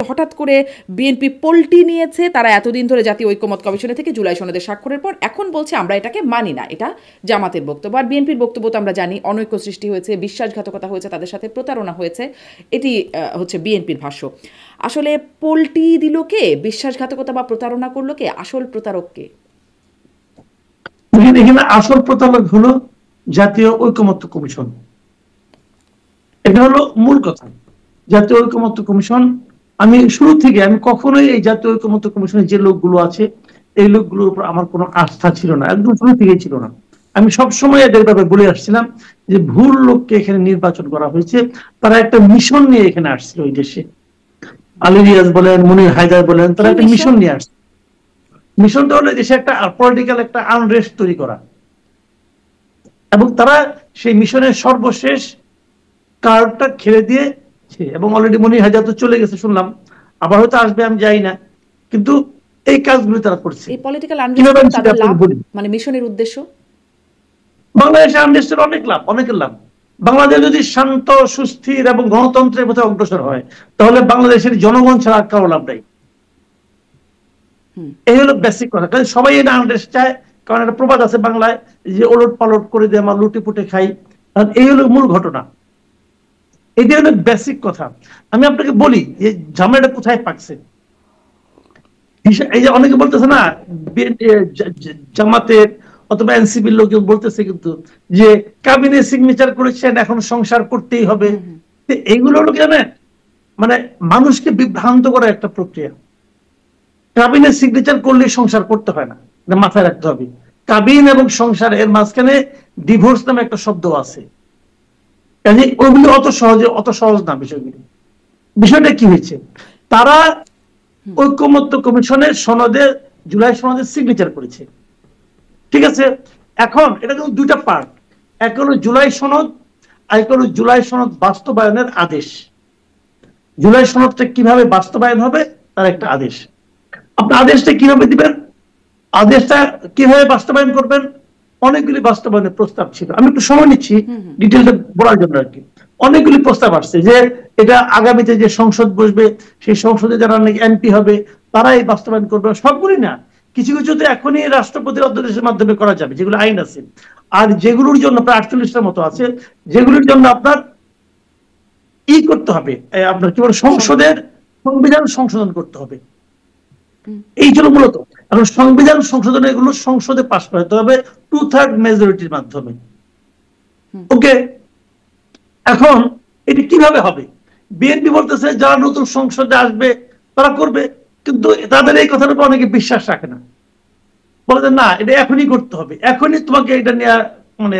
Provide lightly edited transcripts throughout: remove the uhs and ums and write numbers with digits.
হঠাৎ করে বিএনপি পল্টি নিয়েছে, তারা এতদিন ধরে জাতীয় ঐকমত্য কমিশনে থেকে জুলাই সনদে স্বাক্ষরের পর এখন বলছে আমরা এটাকে মানি না। এটা জামাতের বক্তব্য। আর বিএনপির বক্তব্য তো আমরা জানি, অনৈক্য সৃষ্টি হয়েছে, বিশ্বাসঘাতকতা হয়েছে, তাদের সাথে প্রতারণা হয়েছে, এটি হচ্ছে বিএনপির ভাষ্য। আসলে পল্টি দিল কে, বিশ্বাসঘাতকতা বা প্রতারণা করলো কে, আসল প্রতারক কে? এখানে আসল প্রতারক হলো জাতীয় ঐকমত্য কমিশন। এটা হলো মূল কথা। জাতীয় ঐকমত্য কমিশন, আমি শুরু থেকে আমি কখনোই এই জাতীয় ঐকমত্য কমিশনের যে লোকগুলো আছে এই লোকগুলোর উপর আমার কোনো আস্থা ছিল না, একদম শুরু থেকেই ছিল না। আমি সবসময় এদের ব্যাপারে বলে আসছিলাম যে ভুল লোককে এখানে নির্বাচন করা হয়েছে। তারা একটা মিশন নিয়ে এখানে আসছিল ওই দেশে, আলী রিয়াজ বলেন, মুনির হায়দার বলেন, তারা একটা মিশন নিয়ে আসছে। মিশনটা হলো দেশে একটা পলিটিক্যাল একটা আনরেস্ট তৈরি করা, এবং তারা সেই মিশনের সর্বশেষ কার্ডটা খেলে দিয়েছে। এবং অলরেডি মুনির হায়দার তো চলে গেছে শুনলাম, আবার হয়তো আসবে, আমি জানি না, কিন্তু এই কাজগুলো তারা করছে। এই পলিটিক্যাল আনরেস্ট তাদের লাভ, মানে মিশনের উদ্দেশ্য বাংলাদেশের আনরেস্টের অনেক লাভ, অনেকের লাভ। বাংলাদেশ যদি শান্ত সুস্থির এবং গণতন্ত্রের পথে অগ্রসর হয় তাহলে বাংলাদেশের জনগণ ছাড়া কারো লাভ নাই। এই হলো বেসিক কথা। কারণ সবাই এটা আনরেস্ট চায়, কারণ একটা প্রবাদ আছে বাংলায় যে ওলট পালট করে দিয়ে আমরা লুটে পুটে খাই। এই হলো মূল ঘটনা, এটা হলো বেসিক কথা। আমি আপনাকে বলি যে ঝামেলাটা কোথায় পাকছে। এই যে অনেকে বলতেছে না, জামাতের অথবা এনসিপির লোক বলতেছে কিন্তু যে কাবিনে সিগনেচার করেছেন এখন সংসার করতেই হবে। এইগুলো হলো জানেন, মানে মানুষকে বিভ্রান্ত করা একটা প্রক্রিয়া। কাবিনে সিগনেচার করলে সংসার করতে হয় না, মাথায় রাখতে হবে। কাবিন এবং সংসার এর মাঝখানে ডিভোর্স নামে একটা শব্দ আছে। ওইগুলো অত সহজ না বিষয়গুলো। বিষয়টা কি হয়েছে, তারা ঐকমত্য কমিশনের সনদে, জুলাই সনদে সিগনেচার করেছে, ঠিক আছে। এখন এটা কিন্তু দুইটা পার্ট, এক হলো জুলাই সনদ, আর এক হলো জুলাই সনদ বাস্তবায়নের আদেশ। জুলাই সনদটা কিভাবে বাস্তবায়ন হবে তার একটা আদেশ। আপনি আদেশটা কিভাবে দিবেন, আদেশটা কিভাবে বাস্তবায়ন করবেন, অনেকগুলি বাস্তবায়নের প্রস্তাব ছিল। আমি একটু সময় নিচ্ছি ডিটেলটা বলার জন্য আর কি। অনেকগুলি প্রস্তাব আসছে যে এটা আগামীতে যে সংসদ বসবে সেই সংসদে যারা নাকি এমপি হবে তারাই বাস্তবায়ন করবে। সবগুলি না, কিছু কিছু তো এখনই রাষ্ট্রপতির অধ্যাদেশের মাধ্যমে করা যাবে, যেগুলো আইন আছে। আর যেগুলোর জন্য প্রায় 48টার মতো আছে, যেগুলোর জন্য আপনার করতে হবে, আপনার কি বলে সংসদের সংবিধান সংশোধন করতে হবে। এই জন্য মূলত এখন সংবিধান সংশোধনের এগুলো সংসদে পাস করাতে হবে 2/3 মেজরিটির মাধ্যমে। ওকে, এখন এটি কিভাবে হবে? বিএনপি বলতেছে যারা নতুন সংসদে আসবে তারা করবে, কিন্তু তাদের এই কথার উপর অনেকে বিশ্বাস রাখে না। বলে না এটা এখনই করতে হবে, এখনই তোমাকে এটা নিয়ে মানে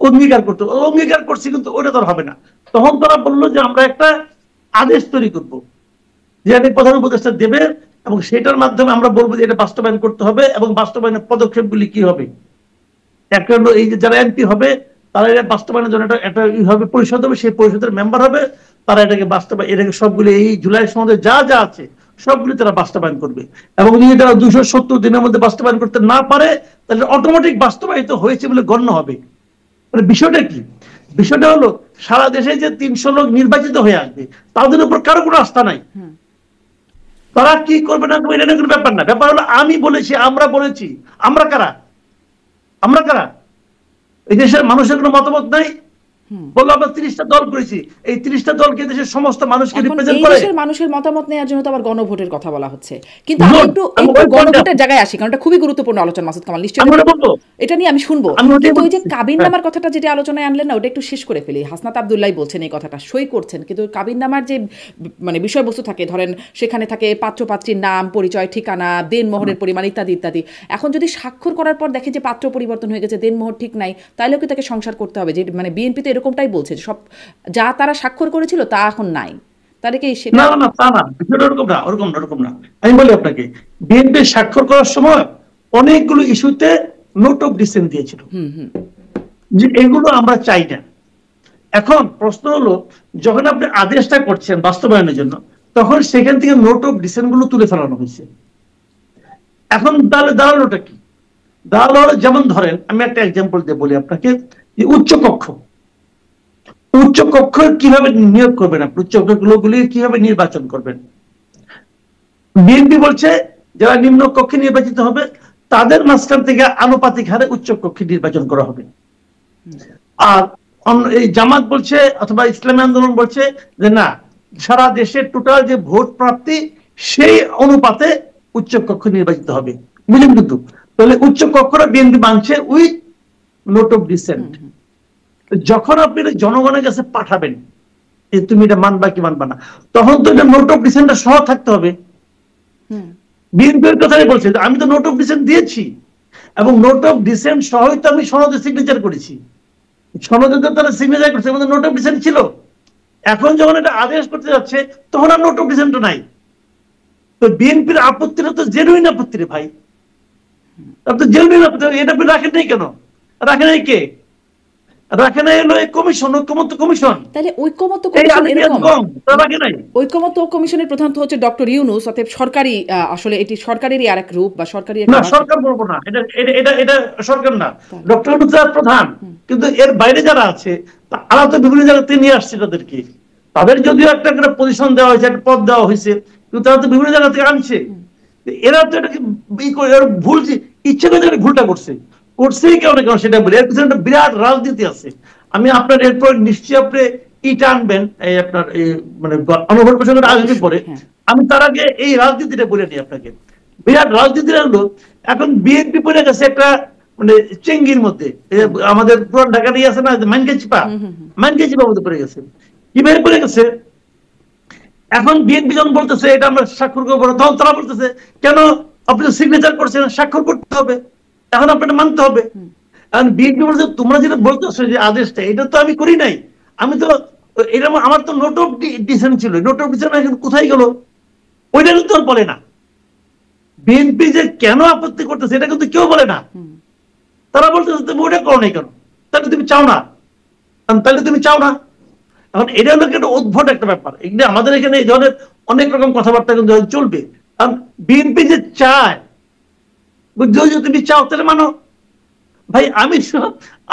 অঙ্গীকার করতে হবে। অঙ্গীকার করছি কিন্তু ওটা তো হবে না। তখন তারা বললো যে আমরা একটা আদেশ তৈরি করব, যে প্রধান উপদেষ্টা দেবে, এবং সেটার মাধ্যমে আমরা বলবো যে এটা বাস্তবায়ন করতে হবে এবং বাস্তবায়নের পদক্ষেপগুলি কি হবে। একটা হলো এই যে যারা এমপি হবে তারা এটা বাস্তবায়নের জন্য একটা হবে পরিষদ হবে, সেই পরিষদের মেম্বার হবে, তারা এটাকে এটাকে সবগুলি এই জুলাই সনদে যা যা আছে সবগুলি তারা বাস্তবায়ন করবে। এবং যদি তারা 270 দিনের মধ্যে বাস্তবায়ন করতে না পারে তাহলে অটোমেটিক বাস্তবায়িত হয়েছে বলে গণ্য হবে। মানে বিষয়টা কি, বিষয়টা হলো সারা দেশে যে 300 লোক নির্বাচিত হয়ে আসবে তাদের উপর কারো কোনো আস্থা নাই। তারা কি করবে না করবে এটা কোনো ব্যাপার না, ব্যাপার হলো আমি বলেছি, আমরা বলেছি। আমরা কারা? আমরা কারা? এই দেশের মানুষের কোনো মতামত নাই। বললো আমরা 30টা দল করেছি, এই 30টা দলকে দেশের সমস্ত মানুষকে রিপ্রেজেন্ট করে। দেশের মানুষের মতামত নেওয়ার জন্য তো আবার গণভোটের কথা বলা হচ্ছে। কিন্তু আমি একটু গণভোটের জায়গায় আসি, কারণ এটা খুবই গুরুত্বপূর্ণ আলোচনা। মাসুদ কামাল নিশ্চয়ই এটা নিয়ে আমি শুনবো, কিন্তু ওই যে কাবিননামার কথাটা যেটা আলোচনায় আনলেন না, ওটা একটু শেষ করে ফেলি। হাসনাত আব্দুল্লাহ বলছেন এই কথাটা, সই করছেন, কিন্তু কাবিননামার যে মানে বিষয়বস্তু থাকে, ধরেন সেখানে থাকে পাত্র পাত্রীর নাম, পরিচয়, ঠিকানা, দেনমোহরের পরিমাণ ইত্যাদি ইত্যাদি। এখন যদি স্বাক্ষর করার পর দেখে যে পাত্র পরিবর্তন হয়ে গেছে, দেনমোহর ঠিক নাই, তাহলেও কি তাকে সংসার করতে হবে? যে মানে বিএনপি তো এরকমটাই বলছে, সব যা তারা স্বাক্ষর করেছিল তা এখন নাই, তাহলে কি সেটা? না না, তা না, বিষয়টা ওরকম না, ওরকম না, ওরকম না। আমি বলি আপনাকে, বিএনপি স্বাক্ষর করার সময় অনেকগুলো ইস্যুতে নোট অফ ডিসেন্ট দিয়েছিল যে এগুলো আমরা চাই না। এখন প্রশ্ন হলো যখন আপনি আদেশটা করছেন বাস্তবায়নের জন্য, তখন সেখান থেকে নোট অফ ডিসেন্ট গুলো তুলে ফেলানো হয়েছে। এখন তাহলে দাঁড়ালোটা কি? দাঁড়ালো যেমন ধরেন, আমি একটা এক্সাম্পল দিয়ে বলি আপনাকে, যে উচ্চকক্ষ কিভাবে নিয়োগ করবেন, আপনি উচ্চকক্ষ লোকগুলি কিভাবে নির্বাচন করবেন। বিএনপি বলছে যারা নিম্ন কক্ষে নির্বাচিত হবে তাদের মাঝখান থেকে আনুপাতিক হারে উচ্চ কক্ষে নির্বাচন করা হবে। আর এই জামাত বলছে অথবা ইসলামী আন্দোলন বলছে যে না, সারা দেশের টোটাল যে ভোট প্রাপ্তি সেই অনুপাতে উচ্চ কক্ষ নির্বাচিত হবে। বুঝলেন? কিন্তু তাহলে উচ্চ কক্ষটা বিএনপি মানছে উইথ নোট অফ ডিসেন্ট। যখন আপনি জনগণের কাছে পাঠাবেন তুমি এটা মানবা কি মানবা না, তখন তো এটা নোট অফ ডিসেন্টটা সহ থাকতে হবে। বিএনপির কথাই বলছে, আমি তো নোট অফ ডিসেন্ট দিয়েছি এবং নোট অফ ডিসেন্ট সহই তো আমি সনদে সিগনেচার করেছি। সনদে তো তারা সিগনেচার করছে, আমাদের নোট অফ ডিসেন্ট ছিল। এখন যখন এটা আদেশ করতে যাচ্ছে তখন আর নোট অফ ডিসেন্ট নাই। তো বিএনপির আপত্তিটা তো জেনুইন আপত্তি রে ভাই, তো জেনুইন আপত্তি। এটা রাখেন নাই কেন? রাখে নাই কে? রাখে নাই হলো এই কমিশন, ঐক্যমত্য কমিশন। তাহলে ঐক্যমত্য কমিশন এরকম, ঐক্যমত্য কমিশনের প্রধান তো হচ্ছে ডক্টর ইউনূস, অতএব সরকারি, আসলে এটি সরকারেরই আরেক রূপ বা সরকারি। না, সরকার বলবো না, এটা এটা এটা সরকার না, ডক্টর ইউনূস প্রধান। কিন্তু এর বাইরে যারা আছে তারা তো বিভিন্ন জায়গাতে নিয়ে আসছে তাদেরকে। তাদের যদিও একটা পজিশন দেওয়া হয়েছে, একটা পদ দেওয়া হয়েছে, কিন্তু তারা তো বিভিন্ন জায়গা থেকে আনছে। এরা তো এটাকে ভুল, ইচ্ছে করে ভুলটা করছেই কেন কেন সেটা বলে। এর পিছনে একটা বিরাট রাজনীতি আছে। আমি আপনার এরপর নিশ্চয়ই আপনি ইটা আনবেন, এই আপনার মানে অনবর প্রসঙ্গের রাজনীতি পরে, আমি তার আগে এই রাজনীতিটা বলে নিই আপনাকে। বিরাট রাজনীতিটা হলো এখন বিএনপি পড়ে গেছে একটা মানে চেঙ্গির মধ্যে। আমাদের পুরান ঢাকা নিয়ে আছে না মানকে চিপা মধ্যে পড়ে গেছে। কিভাবে পড়ে গেছে? এখন বিএনপি যখন বলতেছে এটা আমরা স্বাক্ষর করবো, তখন তারা বলতেছে কেন আপনি সিগনেচার করছেন, স্বাক্ষর করতে হবে, এখন আপনাকে মানতে হবে। এখন বিএনপি বলছে তোমরা যেটা বলতেছো যে আদেশটা, এটা তো আমি করি নাই, আমি তো এটা আমার তো নোট অফ ডিসেন্ট ছিল, নোট অফ ডিসেন্ট এখন কোথায় গেল ওইটা কিন্তু আর বলে না। বিএনপি যে কেন আপত্তি করতেছে এটা কিন্তু কেউ বলে না। তারা বলতেছে তুমি ওটা করো নাই কেন, তাহলে তুমি চাও না, তাহলে তুমি চাও না। এখন এটা হলো একটা উদ্ভট একটা ব্যাপার। এখানে আমাদের এখানে এই ধরনের অনেক রকম কথাবার্তা কিন্তু চলবে। কারণ বিএনপি যে চায়, তুমি চাও তাহলে মানো ভাই।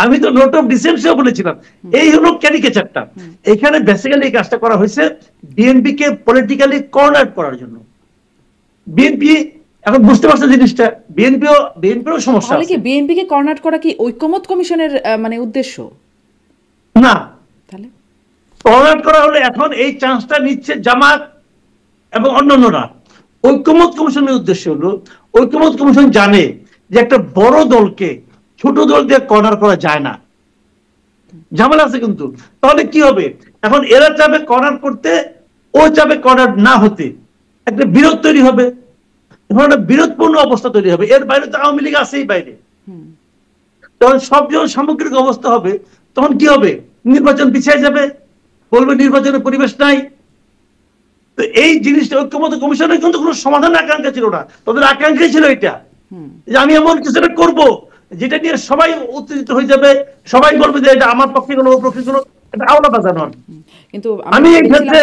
আমি তো নোট অফ ডিসেন্ট বলেছিলাম। এই হলো ক্যারিকেচারটা। এখানে বেসিক্যালি এই কাজটা করা হয়েছে বিএনপি কে পলিটিক্যালি কর্নার করার জন্য। বিএনপি এখন বুঝতে পারছে জিনিসটা, বিএনপিরও সমস্যা আছে। বিএনপি কে কর্নার করা কি ঐক্যমত্য কমিশনের মানে উদ্দেশ্য না? তাহলে কর্নার করা হলে এখন এই চান্সটা নিচ্ছে জামাত এবং অন্যান্যরা। ঐক্যমত্য কমিশনের উদ্দেশ্য হলো, ঐক্যমত্য কমিশন জানে যে একটা বড় দলকে ছোট দল দিয়ে কর্নার করা যায় না, ঝামেলা আছে। কিন্তু তাহলে কি হবে? এখন এরা চাবে কর্নার করতে, ও চাবে কর্নার না হতে, একটা বিরোধ তৈরি হবে, এখন একটা বিরোধপূর্ণ অবস্থা তৈরি হবে। এর বাইরে তো আওয়ামী লীগ আছেই বাইরে। তখন সব যখন সামগ্রিক অবস্থা হবে তখন কি হবে? নির্বাচন পিছিয়ে যাবে, বলবে নির্বাচনের পরিবেশ নাই। তো এই জিনিসটা ঐক্যমত্য কমিশনের কিন্তু কোনো সমাধান আকাঙ্ক্ষা ছিল না। তাদের আকাঙ্ক্ষা ছিল এটা যে আমি এমন কিছু একটা করবো যেটা নিয়ে সবাই উত্তেজিত হয়ে যাবে, সবাই বলবে যে এটা আমার পক্ষে গেলো, ওর পক্ষে গেলো, এটা আওলা বাজানো। কিন্তু আমি এই ক্ষেত্রে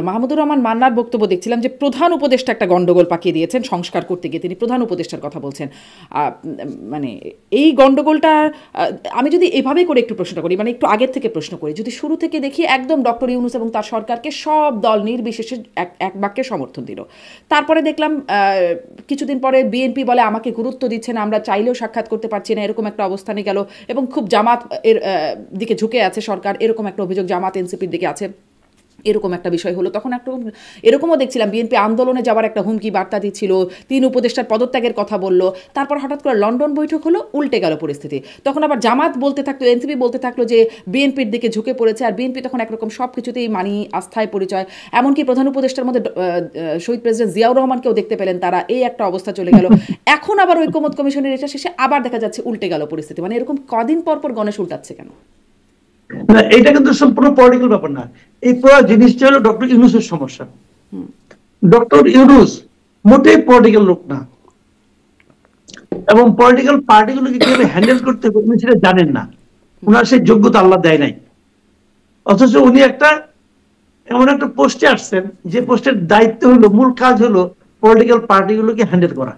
মাহমুদুর রহমান মান্নার বক্তব্য দেখছিলাম যে প্রধান উপদেষ্টা একটা গন্ডগোল পাকিয়ে দিয়েছেন সংস্কার করতে গিয়ে। তিনি প্রধান উপদেষ্টার কথা বলছেন। মানে এই গন্ডগোলটা আমি যদি এভাবে করে একটু প্রশ্ন করি, মানে একটু আগের থেকে প্রশ্ন করি, যদি শুরু থেকে দেখি একদম ডক্টর ইউনূস এবং তার সরকারকে সব দল নির্বিশেষে এক বাক্যে সমর্থন দিল। তারপরে দেখলাম কিছুদিন পরে বিএনপি বলে আমাকে গুরুত্ব দিচ্ছে না, আমরা চাইলেও সাক্ষাৎ করতে পারছি না, এরকম একটা অবস্থানে গেল এবং খুব জামাত এর দিকে ঝুঁকে আছে সরকার, এরকম একটা অভিযোগ জামাত এনসিপির দিকে আছে, এরকম একটা বিষয় হলো। তখন একটু এরকমও দেখছিলাম বিএনপি আন্দোলনে যাওয়ার একটা হুমকি বার্তা দিচ্ছিল, 3 উপদেষ্টার পদত্যাগের কথা বললো। তারপর হঠাৎ করে লন্ডন বৈঠক হলো, উল্টে গেল পরিস্থিতি। তখন আবার জামাত বলতে থাকলো, এনসিপি বলতে থাকলো যে বিএনপির দিকে ঝুঁকে পড়েছে, আর বিএনপি তখন একরকম সব কিছুতেই মানি, আস্থায় পরিচয়। এমনকি প্রধান উপদেষ্টার মধ্যে শহীদ প্রেসিডেন্ট জিয়াউর রহমানকেও দেখতে পেলেন তারা। এই একটা অবস্থা চলে গেল। এখন আবার ঐক্যমত্য কমিশনের এটা শেষে আবার দেখা যাচ্ছে উল্টে গেল পরিস্থিতি। মানে এরকম কদিন পর পর গণেশ উল্টাচ্ছে কেন? না, এটা কিন্তু সম্পূর্ণ পলিটিক্যাল ব্যাপার না। এই পুরো জিনিসটা হলো ডক্টর ইউনূসের সমস্যা। ডক্টর ইউনূস মোটেই পলিটিক্যাল লোক না, এবং পলিটিক্যাল পার্টিগুলোকে কিভাবে হ্যান্ডেল করতে হবে উনি সেটা জানেন না। ওনার সেই যোগ্যতা আল্লাহ দেয় নাই। অথচ উনি একটা এমন একটা পোস্টে আসছেন যে পোস্টের দায়িত্ব হলো, মূল কাজ হলো পলিটিক্যাল পার্টিগুলোকে হ্যান্ডেল করা।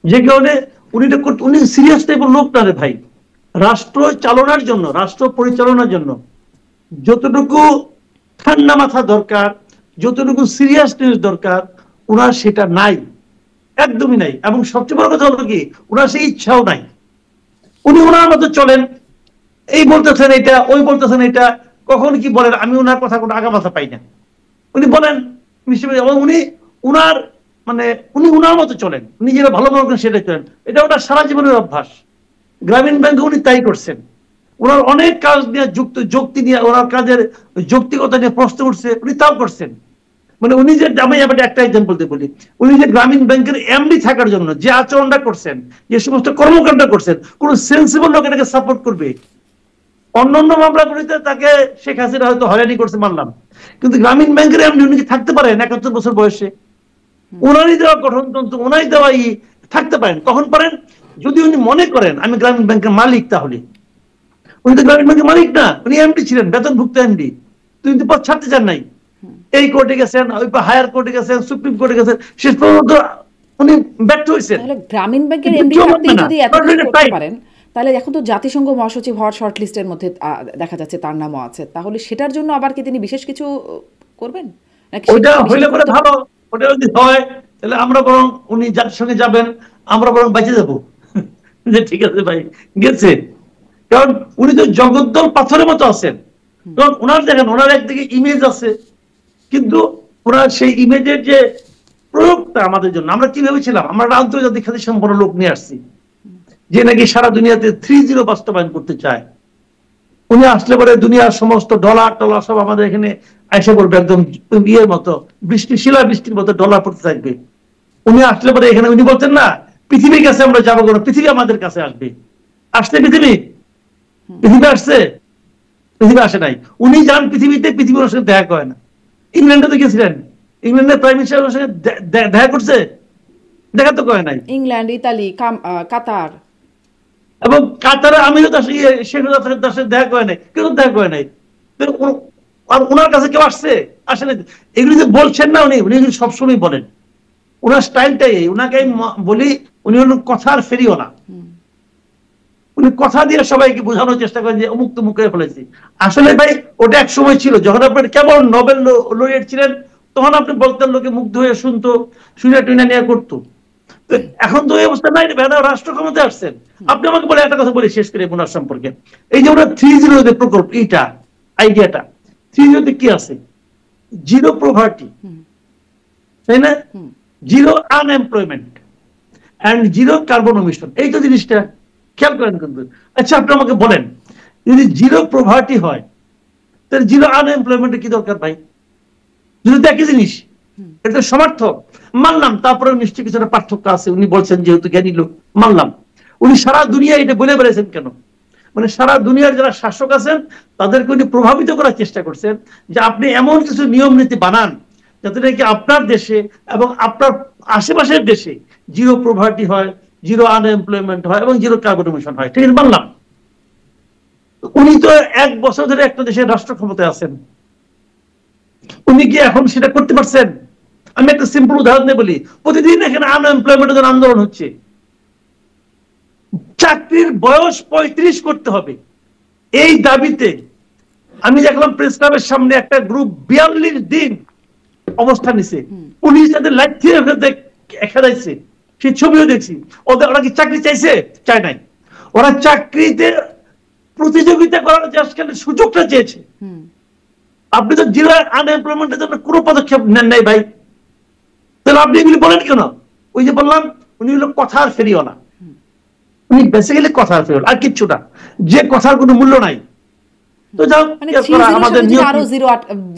যে কারণে উনি সিরিয়াস টাইপের লোক না রে ভাই। রাষ্ট্র চালনার জন্য, রাষ্ট্র পরিচালনার জন্য যতটুকু ঠান্ডা মাথা দরকার, যতটুকু সিরিয়াসনেস দরকার ওনার সেটা নাই, একদমই নাই। এবং সবচেয়ে বড় কথা হলো কি, ওনার সেই ইচ্ছাও নাই। উনি ওনার মতো চলেন, এই বলতেছেন এটা, ওই বলতেছেন এটা, কখন কি বলেন আমি ওনার কথা কোনো আগা মাথা পাই না। উনি বলেন এবং উনি উনার মানে উনি উনার মতো চলেন, উনি যেটা ভালো মনে করেন সেটাই করেন। এটা ওটা সারা জীবনের অভ্যাস। গ্রামীণ ব্যাংকে উনি তাই করছেন। ওনার অনেক কাজ নিয়ে যুক্তি নিয়ে, ওনার কাজের যৌক্তিকতা নিয়ে প্রশ্ন উঠছে, উনি তাও করছেন। মানে উনি যে, আমি এবার একটা এক্সাম্পল দিয়ে বলি, উনি যে গ্রামীণ ব্যাংকের এমডি থাকার জন্য যে আচরণটা করছেন, যে সমস্ত কর্মকাণ্ড করছেন, কোন সেন্সিবল লোক এটাকে সাপোর্ট করবে? অন্যান্য মামলাগুলিতে তাকে শেখ হাসিনা হয়তো হয়রানি করছে মানলাম, কিন্তু গ্রামীণ ব্যাংকের এমডি উনি কি থাকতে পারেন 71 বছর বয়সে? ওনারই দেওয়া গঠনতন্ত্র, ওনারই দেওয়া থাকতে পারেন। কখন পারেন? যদি উনি মনে করেন আমি গ্রামীণ ব্যাংকের মালিক। তাহলে উনি তো গ্রামীণ ব্যাংকের মালিক না, উনি এমডি ছিলেন, বেতনভুক্ত এমডি। তিনি তো পদ ছাড়তে চান নাই, এই কোর্টে গেছেন, ওই হায়ার কোর্টে গেছেন, সুপ্রিম কোর্টে গেছেন, শেষ পর্যন্ত উনি ব্যর্থ হয়েছেন। তাহলে গ্রামীণ ব্যাংকের এমডি থাকতেই যদি এত কিছু করতে পারেন, তাহলে এখন তো জাতিসংঘ মহাসচিব হওয়ার শর্ট লিস্টের মধ্যে দেখা যাচ্ছে তার নামও আছে, তাহলে সেটার জন্য আবার কি তিনি বিশেষ কিছু করবেন নাকি? ওটা হইলে পরে ভালো, ওটা যদি হয় তাহলে আমরা বরং, উনি যার সঙ্গে যাবেন আমরা বরং বেঁচে যাবো যে ঠিক আছে ভাই গেছে। কারণ উনি তো জগদ্দল পাথরের মতো আছেন। কারণ ওনার দেখেন, ওনার একদিকে ইমেজ আছে, কিন্তু ওনার সেই ইমেজের যে প্রয়োগটা আমাদের জন্য, আমরা কি ভেবেছিলাম, আমরা আন্তর্জাতিক খ্যাতি সম্পন্ন লোক নিয়ে আসছি যে নাকি সারা দুনিয়াতে 3-0 বাস্তবায়ন করতে চায়। উনি আসলে পরে দুনিয়ার সমস্ত ডলার টলার সব আমাদের এখানে আইসা করবে, একদম ইয়ের মতো, শিলা বৃষ্টির মতো ডলার পড়তে থাকবে। উনি আসলে পরে এখানে উনি বলতেন না পৃথিবীর কাছে আমরা যাবো, কোনো পৃথিবী আমাদের কাছে আসবে। আসছে পৃথিবী? পৃথিবী আসছে? পৃথিবী আসে নাই। উনি যান পৃথিবীতে, পৃথিবীর সঙ্গে দেখা করে না। ইংল্যান্ডে তো গেছিলেন, ইংল্যান্ডের প্রাইম মিনিস্টারের সঙ্গে দেখা করছে? দেখা তো করে নাই। ইংল্যান্ড, ইতালি, কাতার এবং কাতারে আমিরও শেখ তার সাথে দেখা করে নাই, কেউ দেখা করে নাই। আর ওনার কাছে কেউ আসছে? আসে নাই। এগুলি যে বলছেন না, উনি উনি সবসময় বলেন, ওনার স্টাইলটাই। ওনাকে আমি বলি উনি হলেন কথার ফেরিও না। উনি কথা দিয়ে সবাইকে বোঝানোর চেষ্টা করেন যে অমুক তমুক করে ফেলেছি। আসলে ভাই ওটা এক সময় ছিল যখন আপনার কেমন নোবেল লরিয়েট ছিলেন, তখন আপনি বলতেন, লোকে মুগ্ধ হয়ে শুনতো, শুনে টুনে নিয়ে করতো। এখন তো এই অবস্থা নাই, রাষ্ট্র ক্ষমতায় আসছেন। আপনি আমাকে বলে একটা কথা বলে শেষ করে ওনার সম্পর্কে, এই যে ওনার 3-0 যে প্রকল্প, এইটা আইডিয়াটা 3-0 কি আছে? জিরো প্রভার্টি, তাই না? Zero unemployment and zero carbon emission. এই তো জিনিসটা খেয়াল করেন কিন্তু। আচ্ছা আপনি আমাকে বলেন, যদি জিরো প্রভার্টি হয় তাহলে জিরো আনএমপ্লয়মেন্টের কি দরকার ভাই? যদি একই জিনিস, এটা সমার্থক মানলাম, তারপরে নিশ্চয়ই কিছু একটা পার্থক্য আছে। উনি বলছেন যেহেতু জ্ঞানী লোক, মানলাম। উনি সারা দুনিয়া এটা বলে বেড়েছেন কেন? মানে সারা দুনিয়ার যারা শাসক আছেন তাদেরকে উনি প্রভাবিত করার চেষ্টা করছেন যে আপনি এমন কিছু নিয়ম নীতি বানান যাতে নাকি আপনার দেশে এবং আপনার আশেপাশের দেশে জিরো প্রভার্টি হয়, জিরো আনএমপ্লয়মেন্ট হয় এবং জিরো কার্বন এমিশন হয়। ঠিক আছে, মানলাম। উনি তো 1 বছর ধরে একটা দেশের রাষ্ট্র ক্ষমতায় আছেন, উনি কি এখন সেটা করতে পারছেন? আমি একটা সিম্পল উদাহরণ দিয়ে বলি, প্রতিদিন এখানে আনএমপ্লয়মেন্টের জন্য আন্দোলন হচ্ছে। চাকরির বয়স 35 করতে হবে, এই দাবিতে আমি দেখলাম প্রেস ক্লাবের সামনে একটা গ্রুপ 42 দিন অবস্থান নিছে। পুলিশ তাদের লাঠি খেলাইছে, সেই ছবিও দেখছি। ওরা কি চাকরি চাইছে? চায় নাই। ওরা চাকরিতে প্রতিযোগিতা করার সুযোগটা চেয়েছে। আপনি তো জিরো আনএমপ্লয়মেন্টের জন্য কোনো পদক্ষেপ নেন নাই ভাই, তাহলে আপনি এগুলি বলেন কেন? ওই যে বললাম, উনি হলো কথার ফেরিও না, উনি বেসিক্যালি কথার ফেরিও, আর কিচ্ছু না, যে কথার কোনো মূল্য নাই। তো যাও, আমাদের আরো জিরো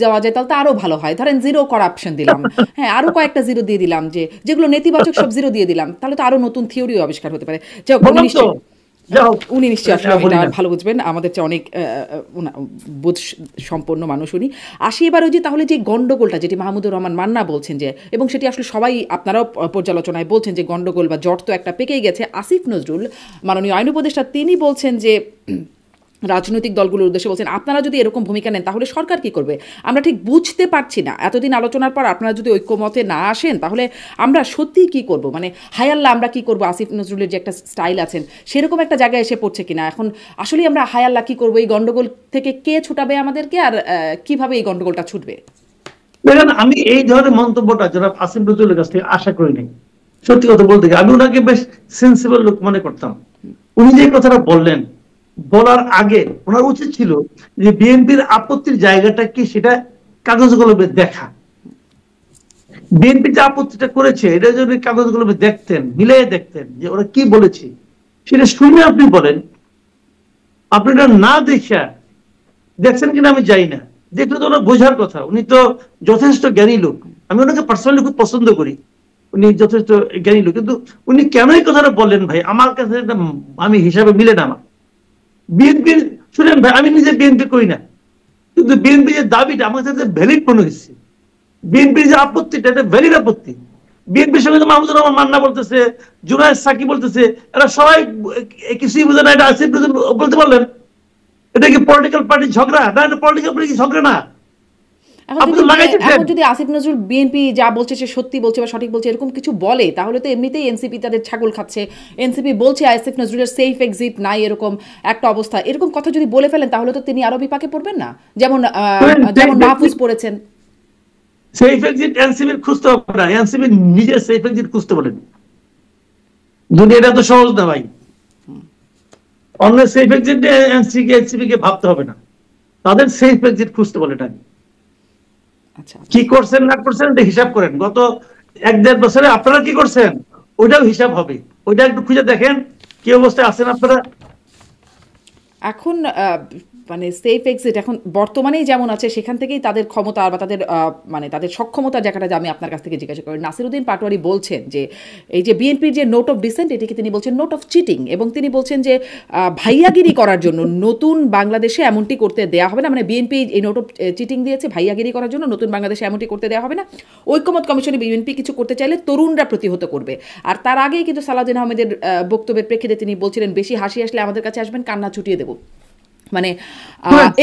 দেওয়া যায় তাহলে আরো ভালো হয়। ধরেন জিরো করাপশন দিলাম, হ্যাঁ, আরো কয়েকটা জিরো দিয়ে দিলাম, যেগুলো নেতিবাচক সব জিরো দিয়ে দিলাম, তাহলে তো আরো নতুন থিওরিও আবিষ্কার হতে পারে। উনি নিশ্চয়ই আসলে এটা ভালো বুঝবেন, আমাদের চেয়ে অনেক বোধ সম্পন্ন মানুষ উনি। আসি এবার ওই যে তাহলে যে গন্ডগোলটা যেটি মাহমুদুর রহমান মান্না বলছেন যে, এবং সেটি আসলে সবাই আপনারাও পর্যালোচনায় বলছেন যে গন্ডগোল বা জট তো একটা পেকেই গেছে। আসিফ নজরুল মাননীয় আইন উপদেষ্টা তিনি বলছেন যে রাজনৈতিক দলগুলোর উদ্দেশ্যে বলছেন, আপনারা যদি এরকম ভূমিকা নেন তাহলে সরকার কি করবে? আমরা ঠিক বুঝতে পারছি না। এতদিন আলোচনার পর আপনারা যদি ঐক্যমতে না আসেন তাহলে আমরা সত্যি কি করব? মানে হায়াল্লা আমরা কি করব? আসিফ নজরুলের যে একটা স্টাইল আছেন সেরকম একটা জায়গায় এসে পড়ছে কিনা এখন? আসলে আমরা হায়াল্লা কি করব? এই গন্ডগোল থেকে কে ছুটাবে আমাদেরকে, আর কিভাবে এই গন্ডগোলটা ছুটবে? দেখেন আমি এই ধরনের মন্তব্যটা জনাব আসিফ নজরুলের কাছ থেকে আশা করিনি। সত্যি কথা বলতে গেলে আমি ওনাকে বেশ সেন্সিবল লোক মনে করতাম। উনি যে কথাটা বললেন, বলার আগে ওনার উচিত ছিল যে বিএনপির আপত্তির জায়গাটা কি সেটা কাগজ কলমে দেখা। বিএনপি যে আপত্তিটা করেছে এটা যদি কাগজ কলমে দেখতেন, মিলিয়ে দেখতেন যে ওরা কি বলেছে, সেটা শুনে আপনি বলেন। আপনি এটা না দেখা দেখছেন কিনা আমি জানি না, দেখলে তো ওনার বোঝার কথা। উনি তো যথেষ্ট জ্ঞানী লোক, আমি ওনাকে পার্সোনালি খুব পছন্দ করি, উনি যথেষ্ট জ্ঞানী লোক। কিন্তু উনি কেন এই কথাটা বললেন ভাই, আমার কাছে আমি হিসাবে মিলে না। আমার বিএনপি, শুনেন ভাই, আমি নিজে বিএনপি করি না, কিন্তু বিএনপি যে দাবিটা আমার কাছে ভ্যালিড মনে হচ্ছে। বিএনপির যে আপত্তিটা এটা ভ্যালিড আপত্তি। বিএনপির সঙ্গে তো মাহমুদুর রহমান মান্না বলতেছে, জুনায়েদ সাকি বলতেছে, এরা সবাই কিছুই বুঝে না। এটা আসিফ নজরুল বলতে পারলেন এটা কি পলিটিক্যাল পার্টির ঝগড়া? না, এটা পলিটিক্যাল পার্টির ঝগড়া না। এখন যদি আসিফ নজরুল বিএনপি যা বলছে সে সত্যি বলছে বা সঠিক বলছে এরকম কিছু বলে, তাহলে তো এমনিতেই এনসিপি তাদের ছাগল খাচ্ছে। এনসিপি বলছে আসিফ নজরুলের সেফ এক্সিট নাই, এরকম একটা অবস্থা। এরকম কথা যদি বলে ফেলেন তাহলে তো তিনি আরো বিপাকে পড়বেন না, যেমন মাহফুজ পড়েছেন। সেফ এক্সিট এনসিপির খুঁজতে হবে না, এনসিপি নিজে সেফ এক্সিট খুঁজতে বলেন। দুনিয়াটা তো সহজ না ভাই, অন্য সেফ এক্সিট এনসিপি কে ভাবতে হবে না, তাদের সেফ এক্সিট খুঁজতে বলে। কি করছেন না করছেন এটা হিসাব করেন। গত 1-1.5 বছরে আপনারা কি করছেন ওইটাও হিসাব হবে, ওইটা একটু খুঁজে দেখেন কি অবস্থায় আছেন আপনারা। এখন মানে সেফ এক্সিট এখন বর্তমানেই যেমন আছে সেখান থেকেই তাদের ক্ষমতা বা তাদের মানে তাদের সক্ষমতার জায়গাটা আমি আপনার কাছ থেকে জিজ্ঞাসা করি। নাসিরউদ্দিন পাটোয়ারি বলছেন যে এই যে বিএনপির যে নোট অফ ডিসেন্ট এটিকে তিনি বলছেন নোট অফ চিটিং, এবং তিনি বলছেন যে ভাইয়াগিরি করার জন্য নতুন বাংলাদেশে এমনটি করতে দেওয়া হবে না। মানে বিএনপি এই নোট অফ চিটিং দিয়েছে ভাইয়াগিরি করার জন্য, নতুন বাংলাদেশে এমনটি করতে দেওয়া হবে না। ঐক্যমত কমিশনে বিএনপি কিছু করতে চাইলে তরুণরা প্রতিহত করবে। আর তার আগেই কিন্তু সালাউদ্দিন আহমেদের বক্তব্যের প্রেক্ষিতে তিনি বলছিলেন বেশি হাসি আসলে আমাদের কাছে আসবেন, কান্না ছুটিয়ে দেবো। মানে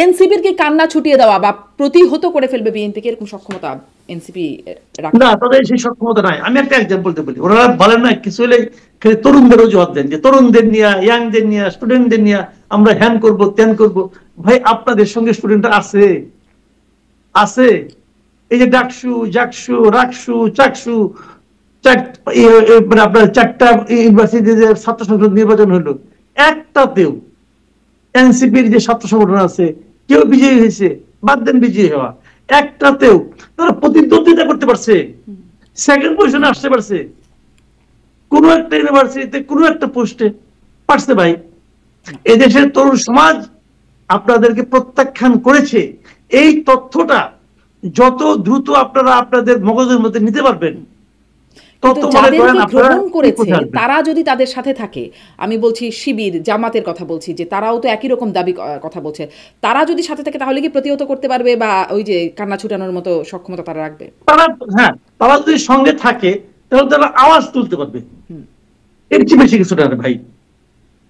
এনসিপির কি কান্না ছুটিয়ে দেওয়া বা প্রতিহত করে ফেলবে বিএনপিকে, এরকম সক্ষমতা এনসিপি রাখে না, তাদের সেই সক্ষমতা নাই। আমি একটা এক্সাম্পল দিয়ে বলি, ওনারা বলেন না কিছু হলে তরুণদের অজুহাত দেন যে তরুণদের নিয়ে, ইয়াংদের নিয়ে, স্টুডেন্টদের নিয়ে আমরা হ্যান করব ত্যান করব। ভাই আপনাদের সঙ্গে স্টুডেন্টরা আছে আছে এই যে ডাকসু, জাকসু, রাকসু, চাকসু, মানে আপনার 4টা ইউনিভার্সিটি যে ছাত্র সংসদ নির্বাচন হলো, একটাতেও এনসিপির যে ছাত্র সংগঠন আছে কেউ বিজয়ী হয়েছে? বাদ দেন বিজয়ী হওয়া, একটাতেও তারা প্রতিদ্বন্দ্বিতা করতে পারছে, সেকেন্ড পজিশনে আসতে পারছে কোন একটা ইউনিভার্সিটিতে, কোন একটা পোস্টে পারছে? ভাই এদেশের তরুণ সমাজ আপনাদেরকে প্রত্যাখ্যান করেছে। এই তথ্যটা যত দ্রুত আপনারা আপনাদের মগজের মধ্যে নিতে পারবেন, গ্রহণ করেছে তারা যদি তাদের সাথে থাকে, আমি বলছি শিবির জামাতের কথা বলছি, যে তারাও তো একই রকম দাবি কথা বলছে, তারা যদি সাথে থাকে তাহলে কি প্রতিহত করতে পারবে বা ওই যে কান্না ছুটানোর মতো সক্ষমতা তারা রাখবে? হ্যাঁ, তারা যদি সঙ্গে থাকে তাহলে তারা আওয়াজ তুলতে পারবে, এর চেয়ে বেশি কিছু না ভাই।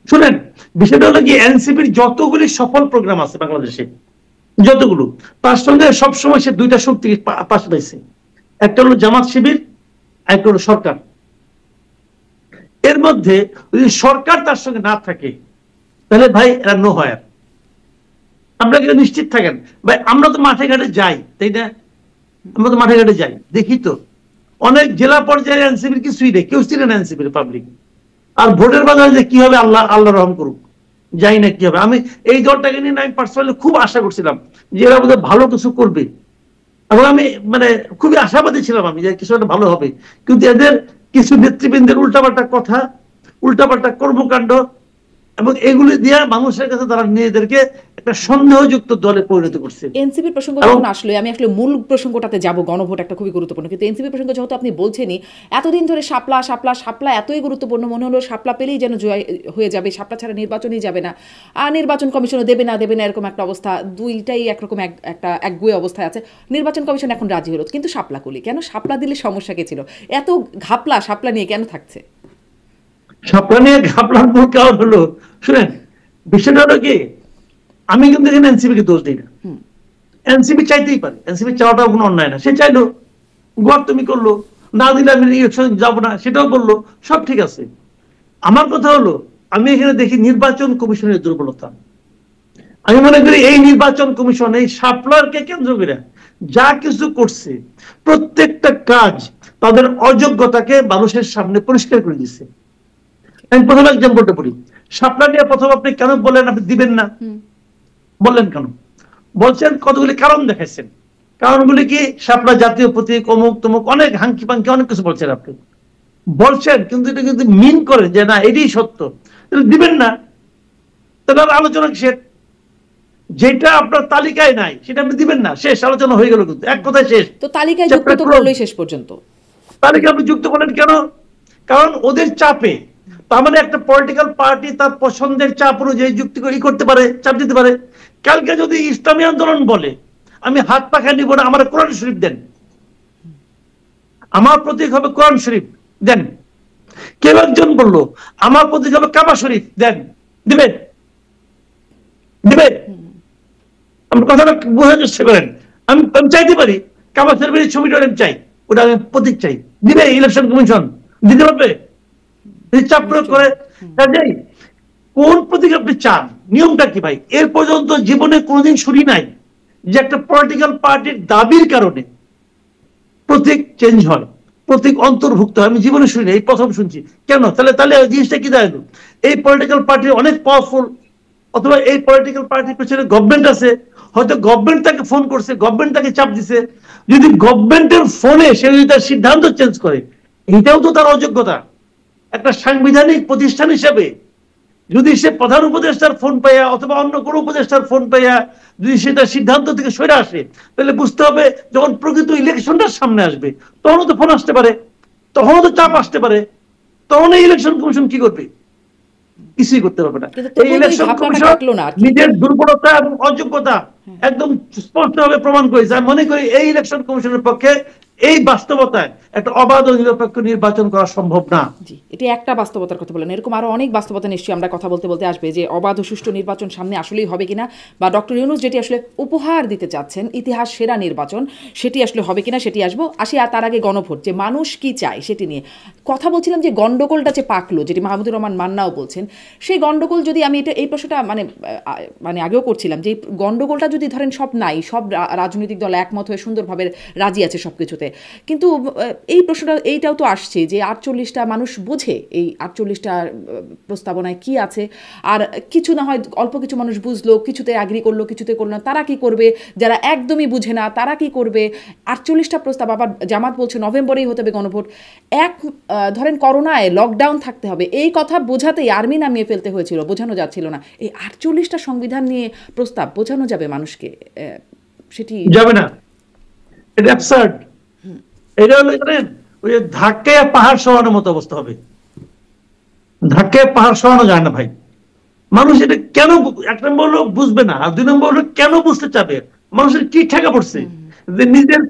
শুনেন, বিষয়টা হলো কি, এনসিপির যতগুলি সফল প্রোগ্রাম আছে বাংলাদেশে, যতগুলো, তার সঙ্গে সবসময় সে দুইটা শক্তি পাশে পাইছে, একটা হলো জামাত শিবির, একটা হলো সরকার। এর মধ্যে যদি সরকার তার সঙ্গে না থাকে তাহলে ভাই এরা নো হয়। আমরা কিন্তু নিশ্চিত থাকেন ভাই, আমরা তো মাঠে ঘাটে যাই, তাই না? আমরা তো মাঠে ঘাটে যাই, দেখি তো অনেক জেলা পর্যায়ে এনসিপির কিছুই নেই, কেউ ছিলেন এনসিপির পাবলিক। আর ভোটের বাজারে যে কি হবে আল্লাহ রহম করুক, যাই না কি হবে। আমি এই দলটাকে নিয়ে আমি পার্সোনালি খুব আশা করছিলাম যে এরা বোধহয় ভালো কিছু করবে, এবং আমি মানে খুবই আশাবাদী ছিলাম আমি যে কিছু একটা ভালো হবে। কিন্তু এদের কিছু নেতৃবৃন্দের উল্টাপাল্টা কথা, উল্টাপাল্টা কর্মকাণ্ড, এবং এগুলি দিয়ে মানুষের কাছে তারা নিজেদেরকে একটা সন্দেহযুক্ত দলে পরিণত করছে। এনসিপির প্রসঙ্গ যখন আসলো, আমি আসলে মূল প্রসঙ্গটাতে যাব, গণভোট একটা খুবই গুরুত্বপূর্ণ, কিন্তু এনসিপির প্রসঙ্গ যেহেতু আপনি বলছেনই, এতদিন ধরে শাপলা শাপলা শাপলা এতই গুরুত্বপূর্ণ মনে হলো শাপলা পেলেই যেন জয় হয়ে যাবে, শাপলা ছাড়া নির্বাচনই যাবে না, আর নির্বাচন কমিশনও দেবে না এরকম একটা অবস্থা, দুইটাই একরকম একটা একগুয়ে অবস্থায় আছে। নির্বাচন কমিশন এখন রাজি হলো, কিন্তু শাপলা কলি কেন? শাপলা দিলে সমস্যা কে ছিল? এত ঘাপলা শাপলা নিয়ে কেন থাকছে? শাপলা নিয়ে ঘাপলার মূল কারণ হলো, শুনেন বিষয়টা হলো কি, আমি কিন্তু এখানে এনসিপিকে দোষ দিই না। এনসিপি চাইতেই পারে, এনসিপি চাওয়াটা কোনো অন্যায় না। সে চাইলো, গোয়ার তুমি করলো, না দিলে আমি ইলেকশন যাবো না সেটাও বললো, সব ঠিক আছে। আমার কথা হলো, আমি এখানে দেখি নির্বাচন কমিশনের দুর্বলতা। আমি মনে করি এই নির্বাচন কমিশন এই শাপলারকে কেন্দ্র করে যা কিছু করছে প্রত্যেকটা কাজ তাদের অযোগ্যতাকে মানুষের সামনে পরিষ্কার করে দিচ্ছে। আমি প্রথম এক্সাম্পলটা বলি, শাপলা নিয়ে প্রথম আপনি কেন বলেন আপনি দিবেন না, বললেন কেন? বলছেন কতগুলি কারণ দেখাইছেন। কারণগুলি কি? শাপলা জাতীয় প্রতীক, অমুক তমুক, অনেক হাঙ্কি পাঙ্কি অনেক কিছু বলছেন আপনি, বলছেন, কিন্তু এটা কিন্তু মিন করেন যে না এটাই সত্য, দিবেন না, তাহলে আলোচনা শেষ। যেটা আপনার তালিকায় নাই সেটা আপনি দিবেন না, শেষ, আলোচনা হয়ে গেল, কিন্তু এক কথায় শেষ। তো তালিকায় যুক্ত তো করলেই শেষ পর্যন্ত। তালিকা আপনি যুক্ত করেন কেন? কারণ ওদের চাপে। তার মানে একটা পলিটিক্যাল পার্টি তার পছন্দের চাপ অনুযায়ী যুক্তি করতে পারে, চাপ দিতে পারে। কালকে যদি ইসলামী আন্দোলন বলে আমি হাত পাখা নিব না, আমার কোরআন শরীফ দেন, আমার প্রতীক হবে কোরআন শরীফ দেন। কেউ একজন বললো আমার প্রতীক হবে কাবা শরীফ দেন, দিবেন? দিবেন? আমার কথাটা বোঝার চেষ্টা করেন। আমি চাইতে পারি কাবা শরীফের ছবিটা আমি চাই, ওটা আমি প্রতীক চাই, দিবে ইলেকশন কমিশন? দিতে পারবে? চাপ প্রয়োগ করে। কাজেই কোন প্রতীক আপনি চান, নিয়মটা কি ভাই? এর পর্যন্ত জীবনে কোনোদিন শুনি নাই যে একটা পলিটিক্যাল পার্টির দাবির কারণে প্রতীক চেঞ্জ হয়, প্রতীক অন্তর্ভুক্ত হয়। আমি জীবনে শুনি, এই প্রথম শুনছি। কেন? তাহলে জিনিসটা কি দাঁড়ালো? এই পলিটিক্যাল পার্টি অনেক পাওয়ারফুল, অথবা এই পলিটিক্যাল পার্টির পেছনে গভর্নমেন্ট আছে, হয়তো গভর্নমেন্ট তাকে ফোন করছে, গভর্নমেন্ট তাকে চাপ দিছে। যদি গভর্নমেন্টের ফোনে সে যদি তার সিদ্ধান্ত চেঞ্জ করে, এটাও তো তার অযোগ্যতা। একটা সাংবিধানিক প্রতিষ্ঠান হিসেবে যদি সে প্রধান উপদেষ্টার ফোন পাইয়া অথবা অন্য কোনো উপদেষ্টার ফোন পাইয়া যদি সেটা সিদ্ধান্ত থেকে সরে আসে, তাহলে বুঝতে হবে যখন প্রকৃত ইলেকশনটার সামনে আসবে তখনও তো ফোন আসতে পারে, তখনও তো চাপ আসতে পারে, তখন এই ইলেকশন কমিশন কি করবে? কিছুই করতে পারবে না। এই ইলেকশন কমিশন নিজের দুর্বলতা এবং অযোগ্যতা একদম স্পষ্টভাবে প্রমাণ করেছে। আমি মনে করি এই ইলেকশন কমিশনের পক্ষে এই বাস্তবতায় একটা অবাধ ও নিরপেক্ষ নির্বাচন করা সম্ভব না। জি, এটি একটা বাস্তবতার কথা বলেন, এরকম আরো অনেক বাস্তবতা নিশ্চয়ই আমরা কথা বলতে বলতে আসবে যে অবাধ ও সুষ্ঠু নির্বাচন সামনে আসলেই হবে কিনা, বা ডক্টর ইউনূস যেটি আসলে উপহার দিতে চাচ্ছেন ইতিহাস সেরা নির্বাচন, সেটি আসলে হবে কিনা সেটি আসি। আর তার আগে গণভোট, যে মানুষ কি চায় সেটি নিয়ে কথা বলছিলাম। যে গন্ডগোলটা যে পাকলো, যেটি মাহমুদুর রহমান মান্নাও বলছেন, সেই গন্ডগোল যদি আমি এই প্রশ্নটা মানে আগেও করছিলাম, যে গন্ডগোলটা যদি ধরেন সব নাই, সব রাজনৈতিক দল একমত হয়ে সুন্দরভাবে রাজি আছে সব কিছুতে, কিন্তু এই প্রশ্নটা এইটাও তো আসছে যে 48টা মানুষ বোঝে এই 48টা প্রস্তাবনায় কি আছে, আর কিছু না হয় অল্প কিছু মানুষ বুঝলো, কিছুতে অ্যাগ্রি করলো, কিছুতে করলো না, তারা কি করবে? যারা একদমই বুঝে না তারা কি করবে? 48টা প্রস্তাব, আবার জামাত বলছে নভেম্বরেই হতে হবে গণভোট। ধরেন করোনায় লকডাউন থাকতে হবে, এই কথা বোঝাতেই আর্মি নামিয়ে ফেলতে হয়েছিল, বোঝানো যাচ্ছিল না। এই 48টা সংবিধান নিয়ে প্রস্তাব বোঝানো যাবে মানুষকে? সেটি যাবে না, এটা অ্যাবসার্ড। এটা হলো ওই যে ধাক্কায় পাহাড় সরানোর মতো অবস্থা হবে। ধাক্কায় পাহাড় সরানো যায় না ভাই। মানুষ এটা কেন, এক নম্বর হলো বুঝবে না, আর 2 নম্বর হলো কেন বুঝতে চাবে? মানুষের কি ঠেকা পড়ছে যে নিজের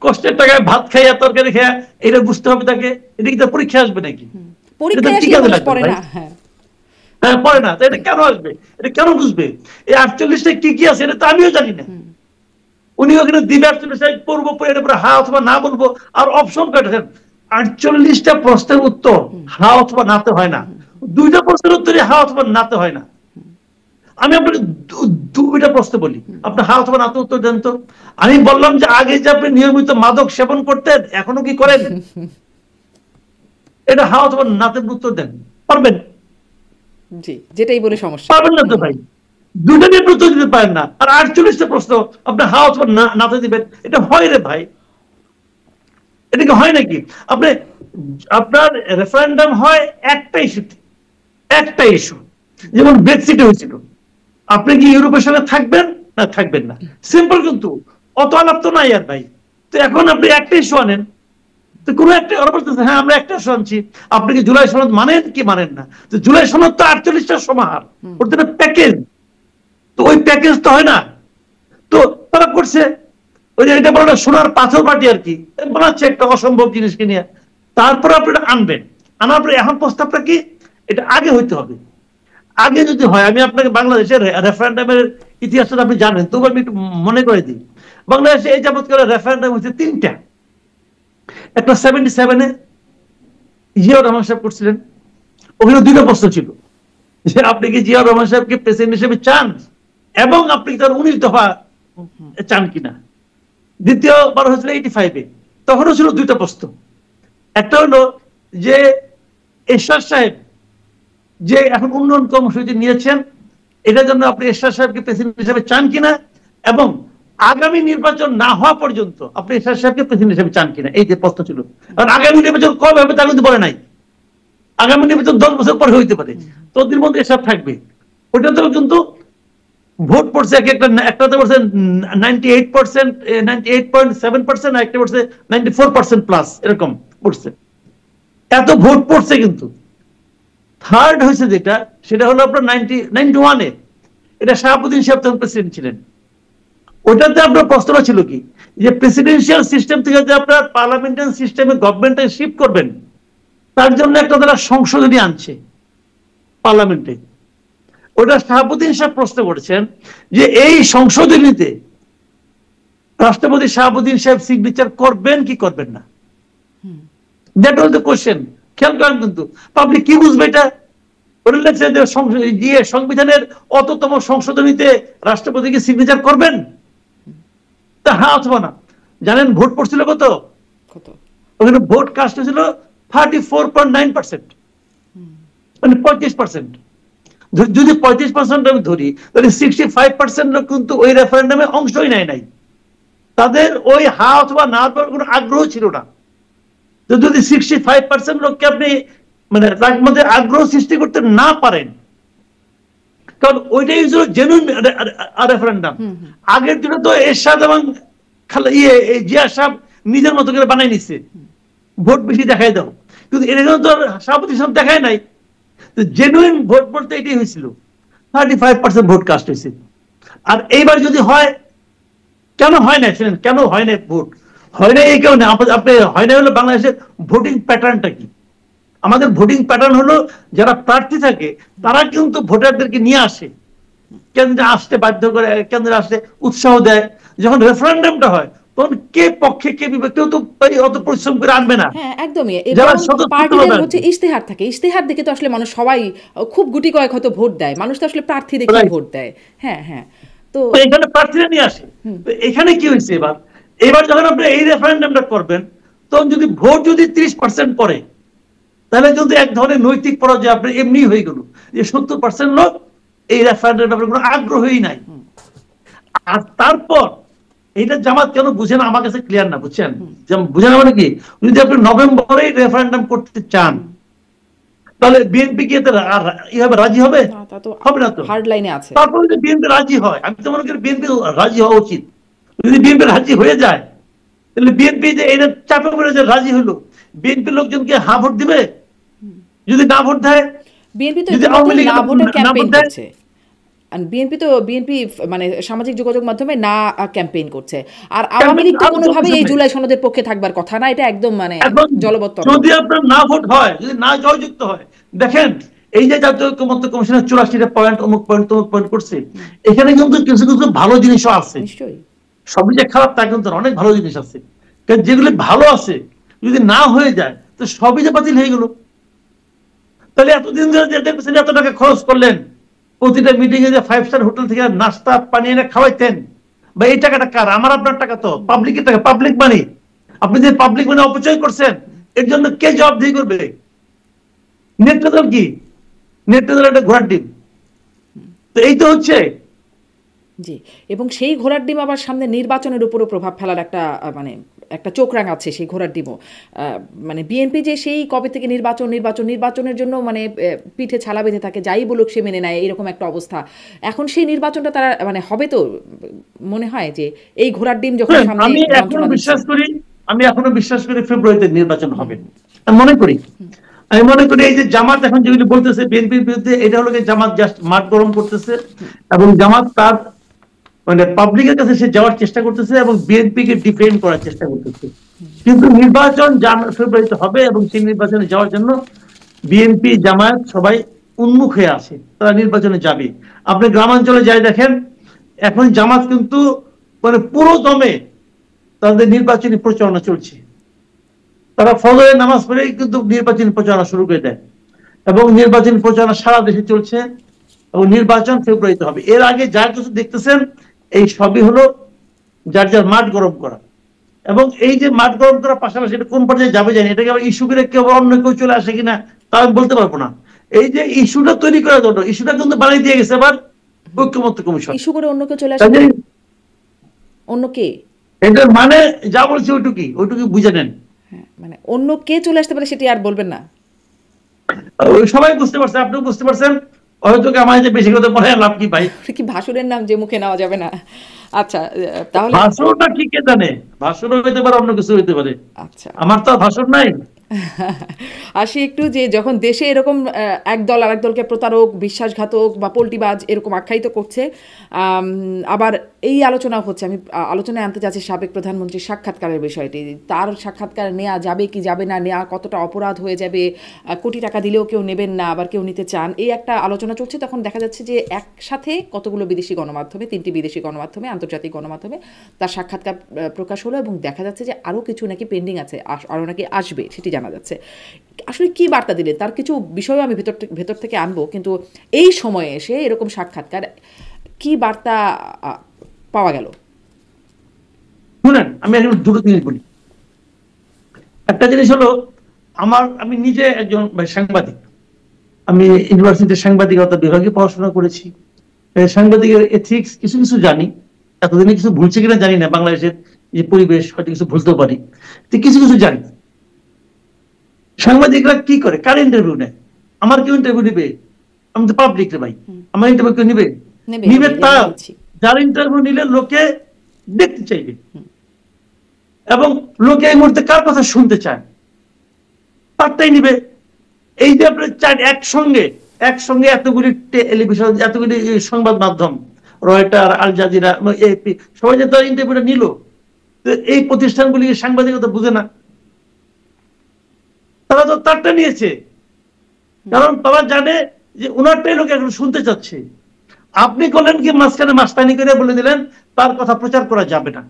কষ্টের টাকায় ভাত খাইয়া তরকারি খাইয়া এটা বুঝতে হবে তাকে? এটা কি তার পরীক্ষা আসবে নাকি? হ্যাঁ, পড়ে না, এটা কেন আসবে? এটা কেন বুঝবে? এই 48টা কি কি আছে এটা তো আমিও জানি না। উনি ওখানে দিবে 48টা পড়বো, পড়ে পরে হা অথবা না বলবো, আর অপশন কাটেন। 48টা প্রশ্নের উত্তর হা অথবা নাতে হয় না, 2টা প্রশ্নের উত্তরে হা অথবা নাতে হয় না। আমি আপনাকে 2টা প্রশ্ন বলি, আপনি হা অথবা নাতে উত্তর দেন তো। আমি বললাম যে আগে যে আপনি নিয়মিত মাদক সেবন করতেন, এখনো কি করেন? এটা হা অথবা নাতে উত্তর দেন, পারবেন? জি, যেটাই বলে সমস্যা। পারবেন না তো ভাই, 2টা নিয়ে উত্তর দিতে পারেন না, আর 48টা প্রশ্ন আপনি হা অথবা নাতে দিবেন। এটা হয় রে ভাই? এটা কি হয় নাকি? আপনার রেফারেন্ডাম হয় একটা ইস্যুতে, একটা ইস্যু, যেমন ব্রেক্সিট হয়েছিল। আপনি কি ইউরোপের সঙ্গে থাকবেন না থাকবেন না, সিম্পল। কিন্তু অত আলাপ তো নাই আর ভাই। তো এখন আপনি একটা ইস্যু আনেন, তো কোনো একটা ওরা বলতেছে হ্যাঁ আমরা একটা ইস্যু আনছি, আপনি কি জুলাই সনদ মানেন কি মানেন না? তো জুলাই সনদ তো 48টার সমাহার, ওটা প্যাকেজ, তো ওই প্যাকেজ তো হয় না। তো তারা করছে ওই যে এটা বলে সোনার পাথর বাটি আর কি, বানাচ্ছে একটা অসম্ভব জিনিসকে নিয়ে। তারপর আপনি আনবেন, আনার পরে এখন প্রস্তাবটা কি? এটা আগে হইতে হবে। আগে যদি হয়, আমি আপনাকে বাংলাদেশের রেফারেন্ডামের ইতিহাসটা আপনি জানেন, তবু আমি একটু মনে করে দিই। বাংলাদেশে এই যাবৎকালে রেফারেন্ডাম হচ্ছে 3টা। একটা 77-এ জিয়াউর রহমান সাহেব করছিলেন, ওখানে 2টা প্রশ্ন ছিল যে আপনি কি জিয়াউর রহমান সাহেবকে প্রেসিডেন্ট হিসেবে চান, এবং আপনি তার 19 দফা চান কিনা। দ্বিতীয়বার হয়েছিল 85-এ, তখনও ছিল দুইটা প্রশ্ন। একটা হলো যে এরশাদ সাহেব যে এখন উন্নয়ন কর্মসূচি নিয়েছেন, এটার জন্য আপনি এরশাদ সাহেবকে প্রেসিডেন্ট হিসেবে চান কিনা, এবং আগামী নির্বাচন না হওয়া পর্যন্ত আপনি এরশাদ সাহেবকে প্রেসিডেন্ট হিসেবে চান কিনা, এই যে প্রশ্ন ছিল। কারণ আগামী নির্বাচন কবে হবে তা কিন্তু বলে নাই, আগামী নির্বাচন 10 বছর পরে হইতে পারে, ততদিন মধ্যে এরশাদ থাকবে। ওইটা তো কিন্তু ভোট পড়ছে একটাতে পড়ছে 98%, 98.7%, একটা পড়ছে 94% প্লাস, এরকম পড়ছে। এত ভোট পড়ছে, কিন্তু থার্ড হয়েছে যেটা, সেটা হলো আপনার 91-এ, এটা শাহাবুদ্দিন সাহেব তখন প্রেসিডেন্ট ছিলেন। ওটাতে আপনার প্রশ্নটা ছিল কি, যে প্রেসিডেন্সিয়াল সিস্টেম থেকে যে আপনার পার্লামেন্টারি সিস্টেমে গভর্নমেন্টে শিফট করবেন, তার জন্য একটা তারা সংশোধনী আনছে পার্লামেন্টে। ওটা শাহাবুদ্দিন সাহেব প্রশ্ন করেছেন যে এই সংশোধনীতে রাষ্ট্রপতি শাহাবুদ্দিন সাহেব সিগনেচার করবেন কি করবেন না। That was the question. খেয়াল করেন, কিন্তু পাবলিক কি বুঝবে এটা? ওটা লেগেছে যে সংবিধানের অততম সংশোধনীতে রাষ্ট্রপতিকে সিগনেচার করবেন, তা হ্যাঁ অথবা না। জানেন ভোট পড়ছিল কত? ওখানে ভোট কাস্ট হয়েছিল 34.9%, মানে 35%। যদি 35% আমি ধরি, তাহলে 65% লোক কিন্তু ওই রেফারেন্ডামে অংশই নেয় নাই, তাদের ওই হা অথবা না দেওয়ার কোনো আগ্রহ ছিল না। তো যদি 65% লোককে আপনি মানে তার মধ্যে আগ্রহ সৃষ্টি করতে না পারেন, কারণ ওইটাই ছিল জেনুইন রেফারেন্ডাম। আগের দিনে তো এরশাদ এবং জিয়া সাহেব নিজের মতো করে বানাই নিচ্ছে, ভোট বেশি দেখাই দাও, কিন্তু এর তো সভাপতি সাহেব দেখায় নাই। জেনুইন ভোট বলতে এটাই হয়েছিল, 35% ভোট কাস্ট হয়েছে। আর এইবার যদি হয়, কেন হয় না শুনেন, কেন হয় না ভোট? হয় না এই কারণে, আপনি হয় না হলো বাংলাদেশের ভোটিং প্যাটার্নটা কি? আমাদের ভোটিং প্যাটার্ন হলো যারা প্রার্থী থাকে তারা কিন্তু ভোটারদেরকে নিয়ে আসে, কেন্দ্রে আসতে বাধ্য করে, কেন্দ্রে আসতে উৎসাহ দেয়। যখন রেফারেন্ডামটা হয় তখন কে পক্ষে কে বিপক্ষে তো অত পরিশ্রম করে আনবে না। হ্যাঁ একদমই। এবং পার্টিদের হচ্ছে ইশতেহার থাকে, ইশতেহার দেখে তো আসলে মানুষ সবাই খুব গুটি কয়েক হয়তো ভোট দেয়, মানুষ তো আসলে প্রার্থী দেখে ভোট দেয়। হ্যাঁ হ্যাঁ। তো এখানে প্রার্থীরা নিয়ে আসে। এখানে কি হয়েছে এবার যখন আপনি এই রেফারেন্ডামটা করবেন, তখন যদি ভোট যদি 30% পড়ে, তাহলে কিন্তু এক ধরনের নৈতিক পরাজয় আপনার এমনি হয়ে গেল, যে 70% লোক এই রেফারেন্ডামের ব্যাপারে কোনো আগ্রহই নাই। আর তারপর এইটা জামাত কেন বুঝে না, আমার কাছে ক্লিয়ার না, বুঝছেন? বুঝে না মানে কি, যদি আপনি নভেম্বরে রেফারেন্ডাম করতে চান, তাহলে বিএনপি কি এভাবে রাজি হবে? হবে না তো। হার্ড লাইনে আছে। তারপর যদি বিএনপি রাজি হয়, আমি তো মনে করি বিএনপি রাজি হওয়া উচিত। যদি বিএনপি রাজি হয়ে যায়, তাহলে বিএনপি যে এটা চাপে পড়ে যে রাজি হলো, বিএনপি লোকজনকে হা ভোট দিবে? যদি না ভোট দেয়, বিএনপি তো না ভোটের ক্যাম্পেইন করছে। বিএনপি মানে সামাজিক যোগাযোগ মাধ্যমে না ক্যাম্পেইন করছে। আর আওয়ামী লীগ তো কোনোভাবেই এই জুলাই সনদের পক্ষে থাকবার কথা না, এটা একদম মানে জলবদ্ধ। যদি আপনার না ভোট হয়, যদি না জয়যুক্ত হয়, দেখেন এই যে জাতীয় ঐক্যমত্য কমিশনের 84টা পয়েন্ট অমুক পয়েন্ট তমুক পয়েন্ট করছে, এখানে কিন্তু কিছু কিছু ভালো জিনিসও আছে। নিশ্চয়ই সবই যে খারাপ তা কিন্তু অনেক ভালো জিনিস আছে। কারণ যেগুলো ভালো আছে যদি না হয়ে যায়, তো সবই যে বাতিল হয়ে গেল। তাহলে এতদিন ধরে যাদের পেছনে এত টাকা খরচ করলেন, প্রতিটা মিটিং এ যে 5 স্টার হোটেল থেকে নাস্তা পানি এনে খাওয়াইতেন, বা এই টাকাটা কার? আমার আপনার টাকা তো, পাবলিকের টাকা, পাবলিক মানি। আপনি যে পাবলিক মানি অপচয় করছেন, এর জন্য কে জবাবদিহি করবে? নেতৃত্ব কি? নেতৃত্ব একটা ঘোড়ার ডিম। তো এই তো হচ্ছে। জি, এবং সেই ঘোড়ার ডিম আবার সামনে নির্বাচনের উপরও প্রভাব ফেলার একটা মানে একটা চোখ রাঙাচ্ছে সেই ঘোড়ার ডিমও। মানে বিএনপি যে সেই কবে থেকে নির্বাচনের জন্য মানে পিঠে ছালা বেঁধে থাকে, যাই বলুক সে মেনে নেয়, এরকম একটা অবস্থা। এখন সেই নির্বাচনটা তারা মানে হবে তো মনে হয় যে এই ঘোড়ার ডিম যখন সামনে। আমি এখনো বিশ্বাস করি ফেব্রুয়ারিতে নির্বাচন হবে, আমি মনে করি এই যে জামাত এখন যেগুলি বলতেছে বিএনপির বিরুদ্ধে, এটা হলো জামাত জাস্ট মাঠ গরম করতেছে, এবং জামাত তার মানে পাবলিকের কাছে সে যাওয়ার চেষ্টা করতেছে এবং বিএনপি কে ডিফেন্ড করার চেষ্টা করতেছে। কিন্তু নির্বাচন ফেব্রুয়ারিতে হবে, এবং সেই নির্বাচনে যাওয়ার জন্য বিএনপি জামায়াত সবাই উন্মুখ হয়ে আছে, তারা নির্বাচনে যাবে। আপনি গ্রামাঞ্চলে যাই দেখেন, এখন জামাত কিন্তু মানে পুরো দমে তাদের নির্বাচনী প্রচারণা চলছে। তারা ফজরের নামাজ পড়েই কিন্তু নির্বাচনী প্রচারণা শুরু করে দেয়, এবং নির্বাচনী প্রচারণা সারা দেশে চলছে, এবং নির্বাচন ফেব্রুয়ারিতে হবে। এর আগে যা কিছু দেখতেছেন এই সবই হলো যার যার মাঠ গরম করা। এবং এই যে মাঠ গরম করার পাশাপাশি এটা কোন পর্যায়ে যাবে জানি, এটাকে আবার ইস্যু করে কেউ অন্য কেউ চলে আসে কিনা তা আমি বলতে পারবো না। এই যে ইস্যুটা তৈরি করার জন্য, ইস্যুটা কিন্তু বানিয়ে দিয়ে গেছে আবার ঐক্যমত্য কমিশন। ইস্যু করে অন্য কেউ চলে আসে, অন্য কে? এটার মানে যা বলছে ওইটুকুই বুঝে নেন। মানে অন্য কে চলে আসতে পারে সেটি আর বলবেন না। সবাই বুঝতে পারছে, আপনিও বুঝতে পারছেন, হয়তো আমার যে বেশি কথা বলে লাভ কি ভাই? কি ভাসুরের নাম যে মুখে নেওয়া যাবে না? আচ্ছা, তাহলে ভাষণটা কি কে জানে, ভাষণও হইতে পারে, অন্য কিছু হইতে পারে। আচ্ছা, আমার তো ভাষণ নাই। আসি একটু যে যখন দেশে এরকম একদল আরেক দলকে প্রতারক, বিশ্বাসঘাতক বা পল্টিবাজ এরকম আখ্যায়িত করছে, আবার এই আলোচনা হচ্ছে, আমি আলোচনায় আনতে চাচ্ছি সাবেক প্রধানমন্ত্রীর সাক্ষাৎকারের বিষয়টি। তার সাক্ষাৎকার নেওয়া যাবে কি যাবে না, নেওয়া কতটা অপরাধ হয়ে যাবে, কোটি টাকা দিলেও কেউ নেবেন না, আবার কেউ নিতে চান, এই একটা আলোচনা চলছে। তখন দেখা যাচ্ছে যে একসাথে কতগুলো বিদেশি গণমাধ্যমে, 3টি বিদেশি গণমাধ্যমে, আন্তর্জাতিক গণমাধ্যমে তার সাক্ষাৎকার প্রকাশ হলো, এবং দেখা যাচ্ছে যে আরও কিছু নাকি পেন্ডিং আছে, আরও নাকি আসবে, সেটি জানা যাচ্ছে। আসলে কি বার্তা দিলেন, তার কিছু বিষয় আমি ভেতর থেকে আনবো, কিন্তু এই সময়ে এসে এরকম সাক্ষাৎকার কি বার্তা পাওয়া গেল? শুনেন, আমি এখন দুটো জিনিস বলি। একটা জিনিস হলো, আমি নিজে একজন সাংবাদিক, আমি ইউনিভার্সিটির সাংবাদিকতা বিভাগে পড়াশোনা করেছি, সাংবাদিকের এথিক্স কিছু কিছু জানি। এতদিনে কিছু ভুলছে কিনা জানি না, বাংলাদেশের যে পরিবেশ হয়তো কিছু ভুলতেও পারি, কিছু কিছু জানি। সাংবাদিকরা কি করে, কার ইন্টারভিউ নেয়? আমার কেউ ইন্টারভিউ নিবে? আমি তো পাবলিক রে ভাই, আমার ইন্টারভিউ কেউ নিবে? নিবে তার যার ইন্টারভিউ নিলে লোকে দেখতে চাইবে, এবং লোকে এই মুহূর্তে কার কথা শুনতে চায় তারটাই নিবে। এই যে আপনার একসঙ্গে এতগুলি টেলিভিশন, এতগুলি সংবাদ মাধ্যম, রয়টার, আল জাজিরা, এপি, সবাই যে তার ইন্টারভিউটা নিল, এই প্রতিষ্ঠানগুলি সাংবাদিকতা বুঝে না, তারা তো তারটা নিয়েছে, কারণ তারা জানে যে ওনারটাই লোক এখন শুনতে চাচ্ছে। আপনি করলেন কি, মাঝখানে মাস্তানি করে বলে দিলেন তার কথা প্রচার করা যাবে না,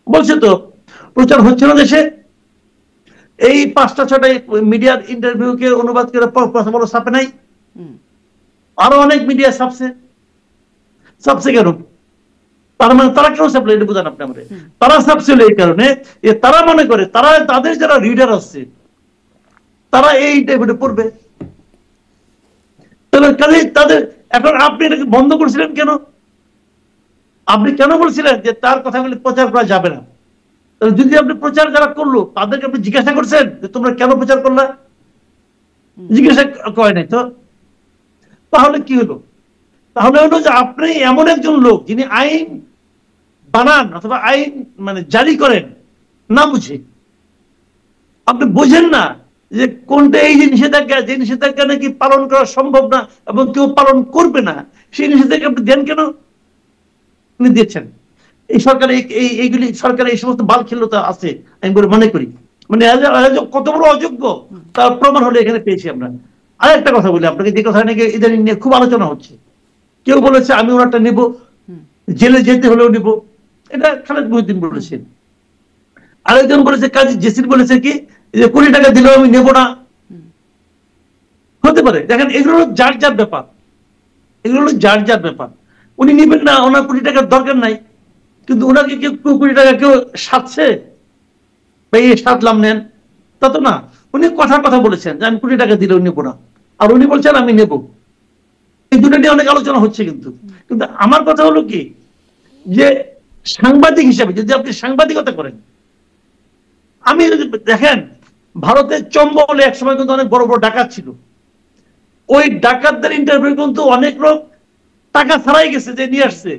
বলছে তো প্রচার হচ্ছে না দেশে। এই 5টা 6টা মিডিয়ার ইন্টারভিউকে অনুবাদ করে প্রথম আলো ছাপে নাই, আরো অনেক মিডিয়া ছাপছে কেন? তার মানে তারা কেন ছাপলো, এটা বুঝান আপনি আমাদের। তারা ছাপছিল এই কারণে যে তারা মনে করে তাদের যারা রিডার আছে তারা এই ইন্টারভিউটা পড়বে। তাহলে তাদের এখন আপনি এটাকে বন্ধ করছিলেন কেন? আপনি কেন বলছিলেন যে তার কথাগুলি প্রচার করা যাবে না? যদি আপনি প্রচার যারা করলো তাদেরকে আপনি জিজ্ঞাসা করছেন যে তোমরা কেন প্রচার করলা? জিজ্ঞাসা করে নাই তো। তাহলে কি হলো? তাহলে হলো যে আপনি এমন একজন লোক যিনি আইন বানান অথবা আইন মানে জারি করেন না বুঝে, আপনি বোঝেন না যে কোনটা এই যে নিষেধাজ্ঞা নাকি পালন করা সম্ভব না এবং কেউ পালন করবে না, সেই নিষেধাজ্ঞা আপনি দেন কেন? আপনি দিচ্ছেন। এই সরকার এইগুলি সরকার এই সমস্ত বালখিল্যতা আছে আমি বলে মনে করি, মানে কত বড় অযোগ্য তার প্রমাণ হলে এখানে পেয়েছি আমরা। আর একটা কথা বলি আপনাকে, যে কথা নাকি ইদানিং নিয়ে খুব আলোচনা হচ্ছে, কেউ বলেছে আমি ওনারটা নেব, জেলে যেতে হলেও নেব, এটা খালেদ মহিউদ্দিন বলেছেন। আরেকজন বলেছে, কাজী জেসির বলেছে কি যে 20 টাকা দিলেও আমি নেব না। হতে পারে, দেখেন এগুলো হলো যার যার ব্যাপার, উনি নেবেন না, ওনার 20 টাকার দরকার নাই, কিন্তু ওনাকে কেউ 20 টাকা কেউ সাধছে সাধলাম নেন, তা তো না। উনি কথা বলেছেন যে আমি 20 টাকা দিলেও নেবো না, আর উনি বলছেন আমি নেব। এই দুটো নিয়ে অনেক আলোচনা হচ্ছে, কিন্তু আমার কথা হলো কি যে সাংবাদিক হিসাবে যদি আপনি সাংবাদিকতা করেন, আমি দেখেন ভারতের চম্বলে একসময় কিন্তু অনেক বড় বড় ডাকাত ছিল, ওই ডাকাতদের ইন্টারভিউ কিন্তু অনেক লোক টাকা ছাড়াই গেছে, যে নিয়ে আসছে,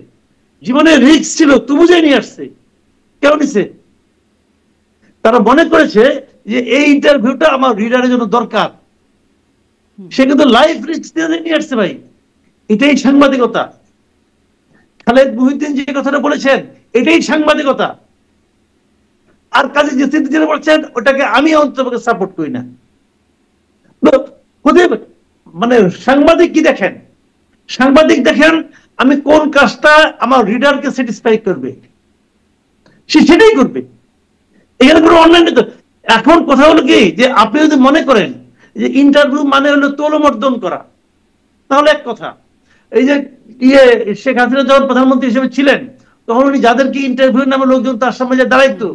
জীবনে রিস্ক ছিল তবু যে নিয়ে আসছে। কেন নিছে? তারা মনে করেছে যে এই ইন্টারভিউটা আমার রিডারের জন্য দরকার, সে কিন্তু লাইফ রিস্ক নিয়ে আসছে ভাই। এটাই সাংবাদিকতা। খালেদ মহিউদ্দিন যে কথাটা বলেছেন এটাই সাংবাদিকতা। আর কাজী জেসির যেটা বলছেন ওটাকে আমি অন্তত সাপোর্ট করি না। মানে সাংবাদিক কি দেখেন? সাংবাদিক দেখেন আমি কোন কাজটা আমার রিডারকে স্যাটিসফাই করবে, সে সেটাই করবে, এখানে কোনো অনলাইন। এখন কথা হলো কি যে আপনি যদি মনে করেন যে ইন্টারভিউ মানে হলো তোলমর্দন করা, তাহলে এক কথা। এই যে শেখ হাসিনা যখন প্রধানমন্ত্রী হিসেবে ছিলেন, তখন উনি যাদেরকে ইন্টারভিউ নামে লোকজন তার সামনে যে দাঁড়াইতো,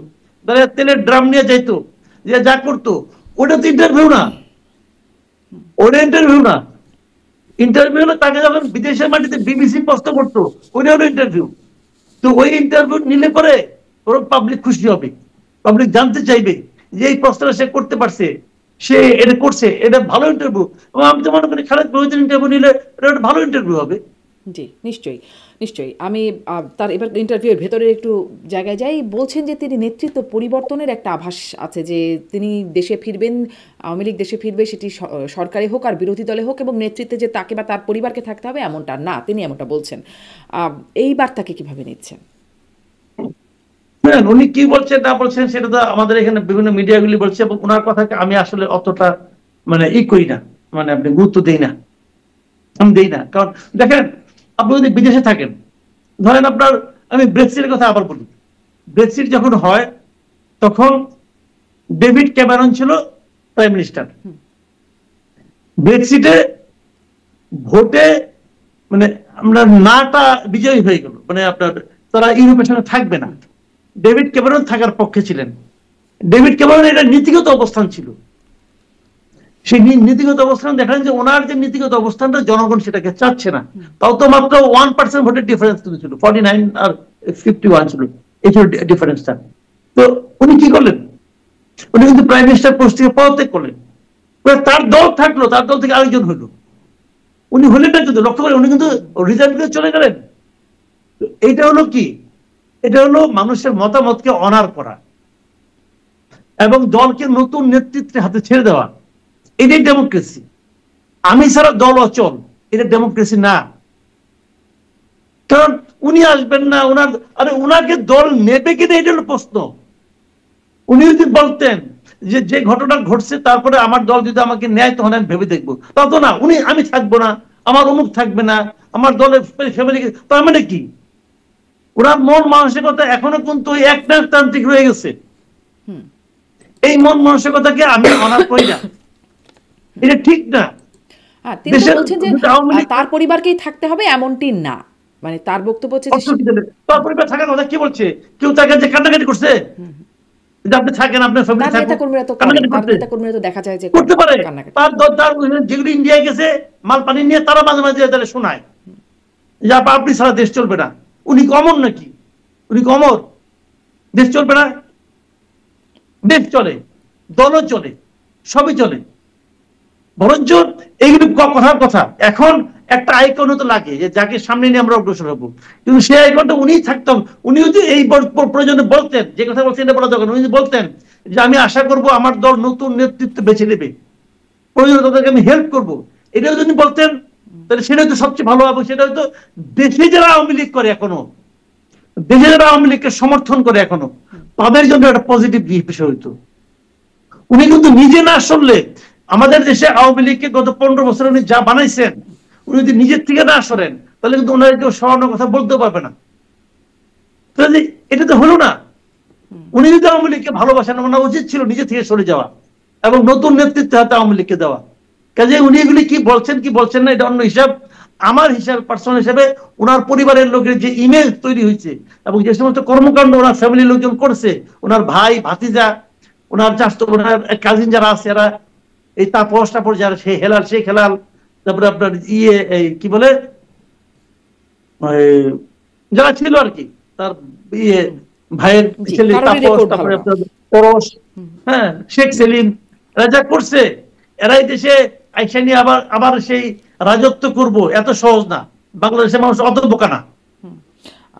দাঁড়ায় তেলের ড্রাম নিয়ে যাইতো, যে যা করতো, ওটা তো ইন্টারভিউ না, ওটা ইন্টারভিউ না। ইন্টারভিউ হলো তাকে যখন বিদেশের মাটিতে বিবিসি প্রশ্ন করতো, ওইটা হলো ইন্টারভিউ। তো ওই ইন্টারভিউ নিলে পরে ওর পাবলিক খুশি হবে, পাবলিক জানতে চাইবে যে এই প্রশ্নটা সে করতে পারছে, সে এটা করছে, এটা ভালো ইন্টারভিউ। এবং আমি তো মনে করি খালেদ মহিউদ্দিন ইন্টারভিউ নিলে এটা একটা ভালো ইন্টারভিউ হবে। জি, নিশ্চয়ই, নিশ্চয়ই। আমি তার এবার ইন্টারভিউয়ের ভেতরে একটু জায়গায় যাই। বলছেন যে তিনি নেতৃত্ব পরিবর্তনের একটা আভাস আছে, যে তিনি দেশে ফিরবেন, আওয়ামী লীগ দেশে ফিরবে, সেটি সরকারে হোক আর বিরোধী দলে হোক, এবং নেতৃত্বে যে তাকে বা তার পরিবারকে থাকতে হবে এমনটা না, তিনি এমনটা বলছেন। এই বার্তাকে কিভাবে নিচ্ছেন? উনি কি বলছেন না বলছেন সেটা তো আমাদের এখানে বিভিন্ন মিডিয়াগুলি বলছে, এবং ওনার কথাকে আমি আসলে অতটা মানে করি না, মানে আপনি গুরুত্ব দেই না, আমি দেই না। কারণ দেখেন, আপনি যদি বিদেশে থাকেন, ধরেন আপনার, আমি ব্রেক্সিটের কথা আবার বলি। ব্রেক্সিট যখন হয় তখন ডেভিড ক্যামেরন ছিল প্রাইম মিনিস্টার। ব্রেক্সিটে ভোটে মানে আমরা নাটা বিজয়ী হয়ে গেল, মানে আপনার তারা ইউরোপের সঙ্গে থাকবে না। ডেভিড ক্যামেরন থাকার পক্ষে ছিলেন। ডেভিড ক্যামেরন এটা নীতিগত অবস্থান ছিল। সেই নীতিগত অবস্থান দেখেন যে ওনার যে নীতিগত অবস্থানটা জনগণ সেটাকে চাচ্ছে না। তাও তো মাত্র 1% ভোটের ডিফারেন্স ছিল, 49 আর 51 ছিল, এই ছিল ডিফারেন্সটা। তো উনি কি করলেন? উনি কিন্তু প্রাইম মিনিস্টার পোস্ট থেকে পদত্যাগ করলেন। তার দল থাকলো, তার দল থেকে আরেকজন হইলো। উনি হলেন না কিন্তু, লক্ষ্য করে উনি কিন্তু রিজাইন করে চলে গেলেন। এইটা হলো কি? এটা হলো মানুষের মতামতকে অনার করা এবং দলকে নতুন নেতৃত্বের হাতে ছেড়ে দেওয়া। এটাই ডেমোক্রেসি। আমি ছাড়া দল অচল, এটা ডেমোক্রেসি না। কারণ উনি আসবেন না, উনাকে দল নেবে কিনা এটা হলো প্রশ্ন। উনি যদি বলতেন যে যে ঘটনা ঘটছে তারপরে আমার দল যদি আমাকে নেয় তখন আমি ভেবে দেখবো, তা তো না। উনি আমি থাকবো না, আমার অমুক থাকবে না, আমার দলের ফ্যামিলি, তার মানে কি? ওনার মন মানসিকতা এখনো কিন্তু একনায়কতান্ত্রিক রয়ে গেছে। এই মন মানসিকতাকে আমি অনার করি না, এটা ঠিক না। তিনি বলছেন যে তার পরিবারকেই থাকতে হবে এমনটি না, মানে তার বক্তব্য হচ্ছে তার পরিবার থাকার কথা কি বলছে? কেউ তাকে যে কান্নাকাটি করছে যে আপনি থাকেন, আপনার ফ্যামিলি থাকুন, নেতাকর্মীরা তো দেখা যায় যে করতে পারে। তার যেগুলো ইন্ডিয়ায় গেছে মাল পানি নিয়ে, তারা মাঝে মাঝে তারা শোনায় যে আপনি ছাড়া দেশ চলবে না। উনি কমর নাকি? উনি কমর? দেশ চলবে না? দেশ চলে, দলও চলে, সবই চলে। বরঞ্চ এইগুলো কথার কথা। এখন একটা আইকনও তো লাগে যে যাকে সামনে নিয়ে আমরা অগ্রসর হবো, কিন্তু সেই আইকনটা উনি থাকতাম। উনি যদি এই প্রয়োজনে বলতেন, যে কথা বলছেন এটা বলা দরকার, উনি বলতেন যে আমি আশা করব আমার দল নতুন নেতৃত্ব বেছে নেবে, প্রয়োজনে তাদেরকে আমি হেল্প করবো, এটাও যদি বলতেন তাহলে সেটা হয়তো সবচেয়ে ভালো হবে। সেটা হয়তো দেশে যারা আওয়ামী লীগ করে এখনো, দেশে যারা আওয়ামী লীগকে সমর্থন করে এখনো, তাদের জন্য একটা পজিটিভ বিষয় হইতো। উনি কিন্তু নিজে না শুনলে, আমাদের দেশে আওয়ামী লীগকে গত 15 বছর উনি যা বানাইছেন, উনি যদি নিজের থেকে না সরেন তাহলে কিন্তু ওনার কেউ সরানোর কথা বলতে পারবে না। তাহলে এটা তো হলো না। উনি যদি আওয়ামী লীগকে ভালোবাসেন, ওনার উচিত ছিল নিজে থেকে সরে যাওয়া এবং নতুন নেতৃত্বের হাতে আওয়ামী লীগকে দেওয়া। কাজে উনি এগুলি কি বলছেন কি বলছেন না এটা অন্য হিসাব। আমার হিসাব, পার্সোনাল হিসাবে, ওনার পরিবারের লোকের যে ইমেজ তৈরি হয়েছে এবং যে সমস্ত কর্মকাণ্ড ওনার ফ্যামিলির লোকজন করছে, ওনার ভাই ভাতিজা, ওনার চাচতো, ওনার কাজিন যারা আছে, এরা এই তাপস টাপস যারা, সে হেলাল, শেখ হেলাল, তারপরে আপনার কি বলে যারা ছিল আর কি, তার ভাইয়ের ছেলে তাপস, তারপরে আপনার পরশ, হ্যাঁ, শেখ সেলিম, এরা যা করছে, এরাই দেশে আইসা নিয়ে আবার সেই রাজত্ব করব, এত সহজ না। বাংলাদেশের মানুষ অত বোকা না।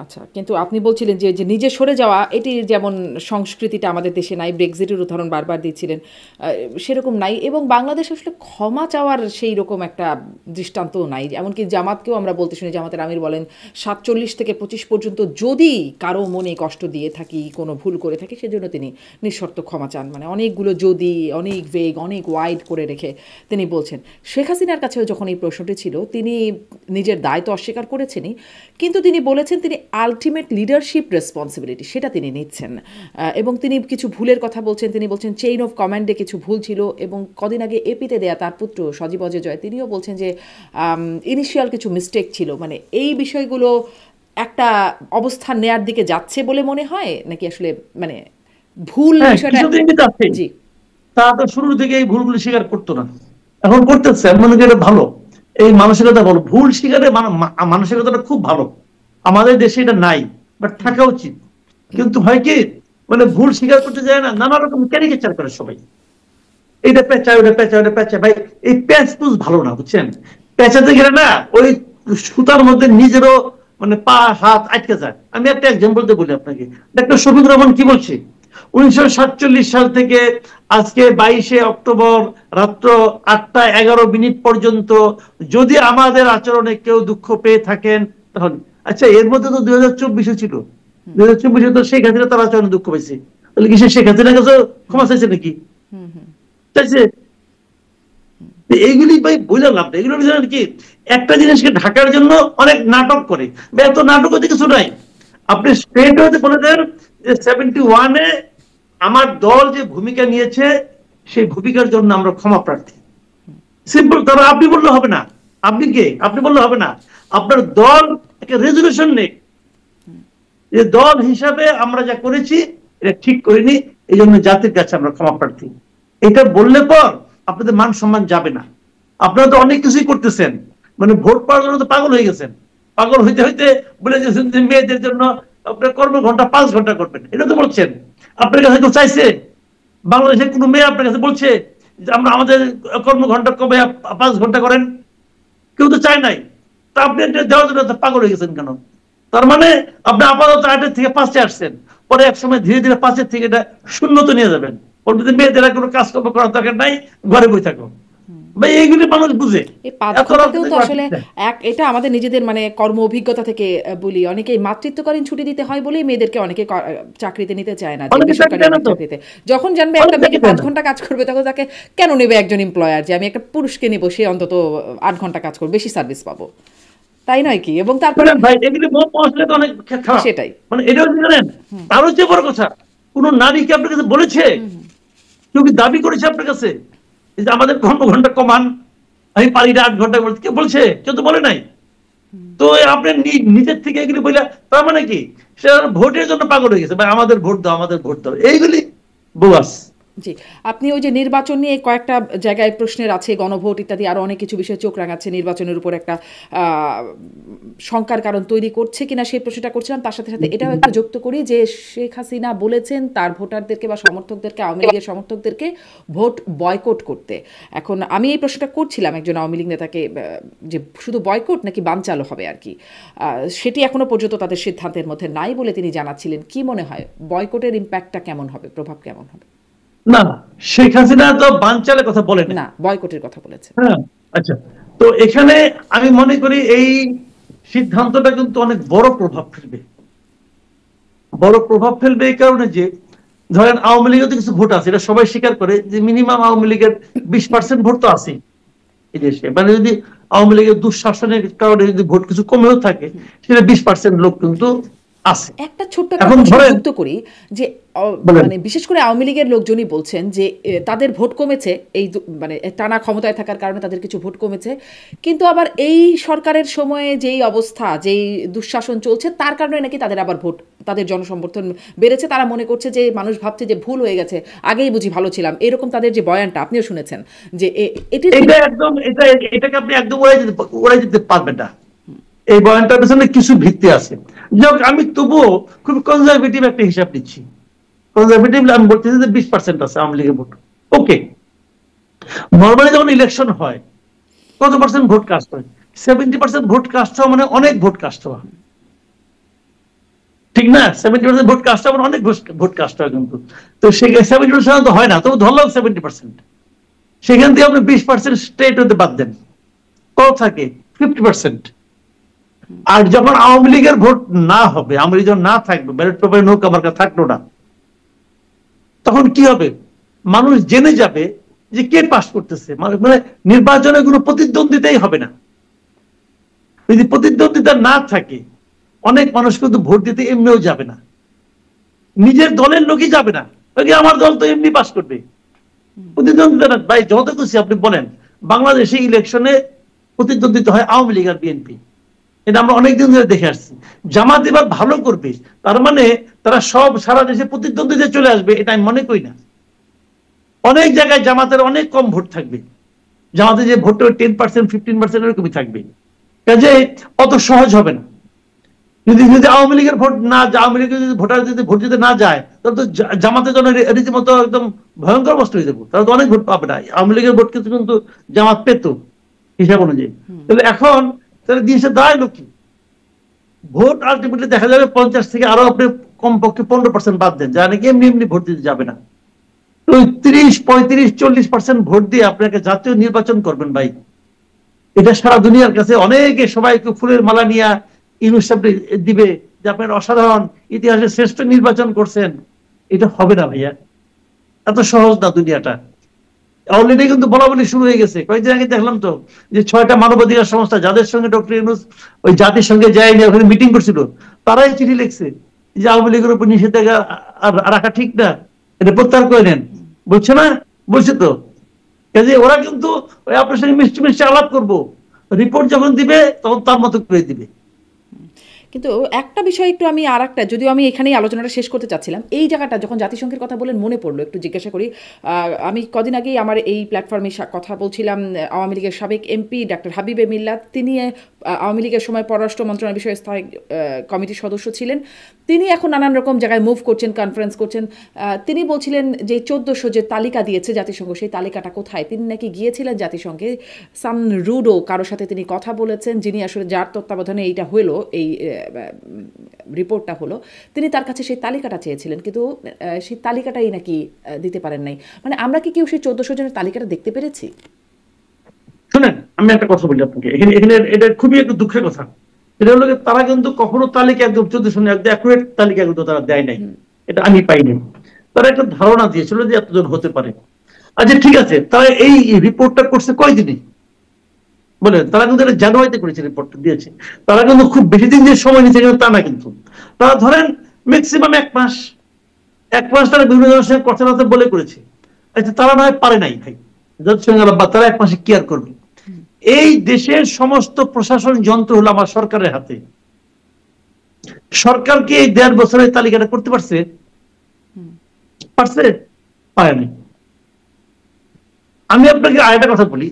আচ্ছা, কিন্তু আপনি বলছিলেন যে যে নিজে সরে যাওয়া, এটি যেমন সংস্কৃতিটা আমাদের দেশে নাই, ব্রেক্সিটের উদাহরণ বারবার দিচ্ছিলেন, সেরকম নাই, এবং বাংলাদেশ আসলে ক্ষমা চাওয়ার সেই রকম একটা দৃষ্টান্তও নাই। এমনকি জামাতকেও আমরা বলতে শুনি, জামাতের আমির বলেন 47 থেকে 25 পর্যন্ত যদি কারো মনে কষ্ট দিয়ে থাকি, কোনো ভুল করে থাকি, সেজন্য তিনি নিঃশর্ত ক্ষমা চান। মানে অনেকগুলো যদি, অনেক ভেগ, অনেক ওয়াইড করে রেখে তিনি বলছেন। শেখ হাসিনার কাছেও যখন এই প্রশ্নটি ছিল, তিনি নিজের দায় তো অস্বীকার করেছেনই, কিন্তু তিনি বলেছেন তিনি আলটিমেট লিডারশিপ রেসপন্সিবিলিটি সেটা তিনি নিচ্ছেন, এবং তিনি কিছু ভুলের কথা বলছেন। তিনি বলছেন চেইন অফ কমান্ডে কিছু ভুল ছিল, এবং কদিন আগে এপিতে দেয়া তার পুত্র সজীব অজয় জয়, তিনিও বলছেন যে ইনিশিয়াল কিছু মিস্টেক ছিল। মানে এই বিষয়গুলো একটা অবস্থান নেয়ার দিকে যাচ্ছে বলে মনে হয়, নাকি আসলে মানে ভুল বিষয়টা? জি, তারা তো শুরু থেকে এই ভুলগুলো স্বীকার করতো না, এখন করতেছে, মনে করি ভালো। এই মানসিকতা ভালো, ভুল স্বীকারে মানসিকতাটা খুব ভালো, আমাদের দেশে এটা নাই, বাট থাকা উচিত। কিন্তু হয় কি, মানে ভুল স্বীকার করতে যায় না, নানা রকম ক্যারিকেচার করে সবাই, এটা পেঁচা ওটা পেঁচা ওটা পেঁচা। ভাই এই প্যাচ পুজ ভালো না, বুঝছেন? পেঁচাতে গেলে না ওই সুতার মধ্যে নিজেরও মানে পা হাত আটকে যায়। আমি একটা এক্সাম্পল দিয়ে বলি আপনাকে, ডক্টর শফিকুর রহমান কি বলছে, 1947 সাল থেকে আজকে 22শে অক্টোবর রাত্র 8টা 11 মিনিট পর্যন্ত যদি আমাদের আচরণে কেউ দুঃখ পেয়ে থাকেন তাহলে, আচ্ছা এর মধ্যে তো 2024 ছিল, 2024 তো শেখ হাসিনা তার আচরণে দুঃখ পেয়েছে, তাহলে কি সে শেখ হাসিনার কাছে ক্ষমা চাইছে নাকি? চাইছে? এইগুলি ভাই বললাম না, এগুলো কি একটা জিনিসকে ঢাকার জন্য অনেক নাটক করে, এত নাটক হতে কিছু নাই। আপনি স্ট্রেট হতে বলে দেন যে 71-এ আমার দল যে ভূমিকা নিয়েছে সেই ভূমিকার জন্য আমরা ক্ষমা প্রার্থী, সিম্পল। তারা আপনি বললে হবে না, আপনি কে, আপনি বললে হবে না, আপনার দল একটা রেজলিউশন নেই যে দল হিসাবে আমরা যা করেছি এটা ঠিক করিনি, এই জন্য জাতির কাছে আমরা ক্ষমা প্রার্থী। এটা বললে পর আপনাদের মান সম্মান যাবে না। আপনারা তো অনেক কিছুই করতেছেন, মানে ভোট পাওয়ার জন্য তো পাগল হয়ে গেছেন, পাগল হইতে হইতে বলে দিয়েছেন যে মেয়েদের জন্য আপনার কর্মঘণ্টা 5 ঘন্টা করবেন, এটা তো বলছেন। আপনার কাছে কেউ চাইছে? বাংলাদেশের কোনো মেয়ে আপনার কাছে বলছে যে আমরা আমাদের কর্মঘণ্টা কবে 5 ঘন্টা করেন? কেউ তো চায় নাই। তা আপনি দেওয়ার জন্য পাগল হয়ে গেছেন কেন? তার মানে আপনি আপাতত 8-এর থেকে 5-এ আসছেন, পরে এক সময় ধীরে ধীরে 5-এর থেকে এটা শূন্যতে নিয়ে যাবেন, বলবেন মেয়েদের কোনো কাজকর্ম করার দরকার নাই, ঘরে বসে থাকো। ভাই এইগুলি মানুষ বুঝে। এই 5 ঘন্টাতেও তো আসলে এটা আমাদের নিজেদের মানে কর্ম অভিজ্ঞতা থেকে বলি, অনেকেই মাতৃত্বকালীন ছুটি দিতে হয় বলেই মেয়েদেরকে অনেকে চাকরিতে নিতে চায় না, যে বেসরকারি চাকরিতে। যখন জানবে একটা মেয়েকে 5 ঘন্টা কাজ করবে তখন তাকে কেন নেবে একজন এমপ্লয়ার, যে আমি একটা পুরুষকে নেবো, সে অন্তত 8 ঘন্টা কাজ করবে, বেশি সার্ভিস পাবো, তাই নয় কি? এবং তারপরে ভাই এগুলি তো অনেক খারাপ, সেটাই মানে এটাও জানেন। তার হচ্ছে বড় কথা, কোন নারী কি আপনার কাছে বলেছে, কেউ কি দাবি করেছে আপনার কাছে যে আমাদের কর্মঘণ্টা কমান, আমি পারি না 8 ঘন্টা করতে? কে বলছে? কেউ তো বলে নাই। তো আপনি নিজের থেকে এগুলি বলে, তার মানে কি সে ভোটের জন্য পাগল হয়ে গেছে, ভাই আমাদের ভোট দাও, আমাদের ভোট দাও, এইগুলি বোয়াস। জি, আপনি ওই যে নির্বাচন নিয়ে কয়েকটা জায়গায় প্রশ্নের আছে, গণভোট ইত্যাদি আরো অনেক কিছু বিষয়ে চোখ রাঙাচ্ছে, নির্বাচনের উপর একটা শঙ্কার কারণ তৈরি করছে কিনা সেই প্রশ্নটা করছিলাম। তার সাথে সাথে এটাও একটু যুক্ত করি যে শেখ হাসিনা বলেছেন তার ভোটারদেরকে বা সমর্থকদেরকে, আওয়ামী লীগের সমর্থকদেরকে ভোট বয়কট করতে। এখন আমি এই প্রশ্নটা করছিলাম একজন আওয়ামী লীগ নেতাকে, যে শুধু বয়কট নাকি বানচালও হবে আর কি, সেটি এখনো পর্যন্ত তাদের সিদ্ধান্তের মধ্যে নাই বলে তিনি জানাচ্ছিলেন। কি মনে হয় বয়কটের ইম্প্যাক্টটা কেমন হবে, প্রভাব কেমন হবে? না, শেখ হাসিনা তো বানচালের কথা বলেন না, বয়কটের কথা বলেছে। হ্যাঁ, আচ্ছা। তো এখানে আমি মনে করি এই সিদ্ধান্তটা কিন্তু অনেক বড় প্রভাব ফেলবে, বড় প্রভাব ফেলবে এই কারণে যে ধরেন আওয়ামী লীগের তো কিছু ভোট আছে, এটা সবাই স্বীকার করে যে মিনিমাম আওয়ামী লীগের 20% ভোট তো আছে এই দেশে। মানে যদি আওয়ামী লীগের দুঃশাসনের কারণে যদি ভোট কিছু কমেও থাকে, সেটা 20% লোক কিন্তু আছে। একটা ছোট্ট একটা যুক্ত করি যে মানে বিশেষ করে আওয়ামী লীগের লোকজনই বলছেন যে তাদের ভোট কমেছে, এই মানে টানা ক্ষমতায় থাকার কারণে তাদের কিছু ভোট কমেছে, কিন্তু আবার এই সরকারের সময়ে যেই অবস্থা, যেই দুঃশাসন চলছে তার কারণে নাকি তাদের আবার ভোট, তাদের জনসমর্থন বেড়েছে। তারা মনে করছে যে মানুষ ভাবছে যে ভুল হয়ে গেছে, আগেই বুঝি ভালো ছিলাম, এরকম তাদের যে বয়ানটা আপনিও শুনেছেন, যে এটা একদম এটাকে আপনি একদম উড়াই দিতে পারবেন না। এই বয়ানটার পেছনে কিছু ভিত্তি আছে। যাক, আমি তবুও খুব কনজারভেটিভ একটা হিসাব দিচ্ছি। কনজারভেটিভ আমি বলতেছি যে 20% আছে আওয়ামী লীগের ভোট। ওকে, নরমালি যখন ইলেকশন হয় কত পার্সেন্ট ভোট কাস্ট হয়? 70% ভোট কাস্ট হওয়া মানে অনেক ভোট কাস্ট হওয়া, ঠিক না? 70% ভোট কাস্ট হওয়া মানে অনেক ভোট কাস্ট হয়, কিন্তু তো সেখানে 70% তো হয় না, তবু ধরলাম 70%। সেখান থেকে আপনি 20% স্টেট হতে বাদ দেন, কত থাকে? 50%। আর যখন আওয়ামী লীগের ভোট না হবে, আওয়ামী লীগ যখন না থাকবে, ব্যালট পেপারে নৌকা মার্কা থাকলো না, তখন কি হবে? মানুষ জেনে যাবে যে কে পাস করতেছে, মানে নির্বাচনে কোনো প্রতিদ্বন্দ্বিতাই হবে না। যদি প্রতিদ্বন্দ্বিতা না থাকে, অনেক মানুষ কিন্তু ভোট দিতে এমনিও যাবে না, নিজের দলের লোকই যাবে না, আমার দল তো এমনি পাস করবে। প্রতিদ্বন্দ্বিতা না ভাই, যত খুশি আপনি বলেন, বাংলাদেশে ইলেকশনে প্রতিদ্বন্দ্বিতা হয় আওয়ামী লীগ আর বিএনপি, এটা আমরা অনেকদিন ধরে দেখে আসছি। জামাত এবার ভালো করবে, তার মানে তারা সব সারা দেশে প্রতিদ্বন্দ্বিতা চলে আসবে, এটা আমি মনে করি না। অনেক জায়গায় জামাতের অনেক কম ভোট থাকবে, জামাতে যে ভোট 10%, 15% এরকমই থাকবে, কাজে অত সহজ হবে না। যদি যদি আওয়ামী লীগের ভোট না, আওয়ামী লীগের যদি ভোটার যদি ভোট দিতে না যায়, তাহলে তো জামাতের জন্য রীতিমতো একদম ভয়ঙ্কর অবস্থা হয়ে যাবো, তারা তো অনেক ভোট পাবে না। আওয়ামী লীগের ভোট কিন্তু জামাত পেত হিসাব অনুযায়ী। তাহলে এখন তাহলে জিনিসটা দাঁড়ালো কি, ভোট আলটিমেটলি দেখা যাবে 50 থেকে আরো আপনি কমপক্ষে 15% বাদ দেন, যা নাকি এমনি এমনি ভোট দিতে যাবে না। তো 30, 35, 40% ভোট দিয়ে আপনাকে জাতীয় নির্বাচন করবেন ভাই, এটা সারা দুনিয়ার কাছে অনেকে সবাইকে ফুলের মালা নিয়ে ইউনুস সাহেব দিবে যে আপনার অসাধারণ ইতিহাসের শ্রেষ্ঠ নির্বাচন করছেন। এটা হবে না ভাইয়া, এত সহজ না দুনিয়াটা। অলরেডি কিন্তু বলা বলি শুরু হয়ে গেছে। কয়েকদিন আগে দেখলাম তো যে 6টা মানবাধিকার সংস্থা যাদের সঙ্গে ডক্টর ইউনুস ওই জাতিসংঘে যায়নি, ওখানে মিটিং করছিল, তারাই চিঠি লিখছে যে আওয়ামী লীগের উপর নিষেধাজ্ঞা রাখা ঠিক না, এটা প্রত্যাহার করে নেন। বলছে না, বলছে তো। কাজে ওরা কিন্তু ওই আপনার সঙ্গে মিষ্টি মিষ্টি আলাপ করবো, রিপোর্ট যখন দিবে তখন তার মতো করে দিবে। কিন্তু একটা বিষয় একটু আমি আর একটা, যদিও আমি এখানেই আলোচনাটা শেষ করতে চাচ্ছিলাম, এই জায়গাটা যখন জাতিসংঘের কথা বলেন মনে পড়লো, একটু জিজ্ঞাসা করি। আমি কদিন আগেই আমার এই প্ল্যাটফর্মে কথা বলছিলাম আওয়ামী লীগের সাবেক এমপি ডাক্তার হাবিবে মিল্লাত, তিনি আওয়ামী লীগের সময় পররাষ্ট্র মন্ত্রণালয় বিষয়ে স্থায়ী কমিটির সদস্য ছিলেন। তিনি এখন নানান রকম জায়গায় মুভ করছেন, কনফারেন্স করছেন। তিনি বলছিলেন যে 1400 যে তালিকা দিয়েছে জাতিসংঘ, সেই তালিকাটা কোথায়? তিনি নাকি গিয়েছিলেন জাতিসংঘে, সাম রুডো কারোর সাথে তিনি কথা বলেছেন, যিনি আসলে যার তত্ত্বাবধানে এইটা হলো, এই রিপোর্টটা হলো, তিনি তার কাছে সেই তালিকাটা চেয়েছিলেন, কিন্তু সেই তালিকাটাই নাকি দিতে পারেন নাই। মানে আমরা কি কেউ সেই 1400 জনের তালিকাটা দেখতে পেরেছি? শুনেন, আমি একটা কথা বলি আপনাকে, এখানে এখানে এটা খুবই একটু দুঃখের কথা। এটা হলো তারা কিন্তু কখনো তালিকা একদম 1400 একদম অ্যাকুরেট তালিকা কিন্তু তারা দেয় নাই, এটা আমি পাইনি। তারা একটা ধারণা দিয়েছিল যে এতজন হতে পারে। আচ্ছা ঠিক আছে, তারা এই রিপোর্টটা করছে কয়দিনে বলেন? তারা কিন্তু এটা জানুয়ারিতে করেছে, রিপোর্টটা দিয়েছে। তারা কিন্তু খুব বেশি দিন যে সময় নিচ্ছে তা না, কিন্তু তারা ধরেন ম্যাক্সিমাম 1 মাস, 1 মাস তারা বিভিন্ন জনের সঙ্গে কথাবার্তা বলে করেছে। আচ্ছা তারা নয় পারে নাই ভাই, তারা 1 মাসে কি আর করবে? এই দেশের সমস্ত প্রশাসন যন্ত্র হলো আমার সরকারের হাতে। সরকারকে এই 1.5 বছরের তালিকাটা করতে পারছে? পারছে? পারেনি। আমি আপনাকে আরেকটা কথা বলি,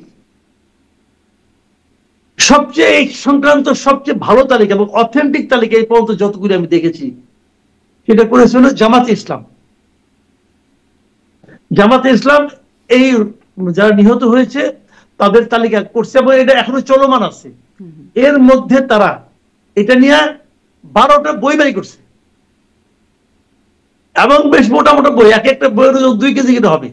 সবচেয়ে এই সংক্রান্ত সবচেয়ে ভালো তালিকা এবং অথেন্টিক তালিকা এই পর্যন্ত যতগুলি আমি দেখেছি, সেটা করেছিল জামাতে ইসলাম। জামাতে ইসলাম এই যারা নিহত হয়েছে তাদের তালিকা করছে এবং এটা এখনো চলমান আছে। এর মধ্যে তারা এটা নিয়ে 12টা বই বাই করছে এবং বেশ মোটামোটা বই, এক একটা বইয়ের 2 কেজি কিনে হবে।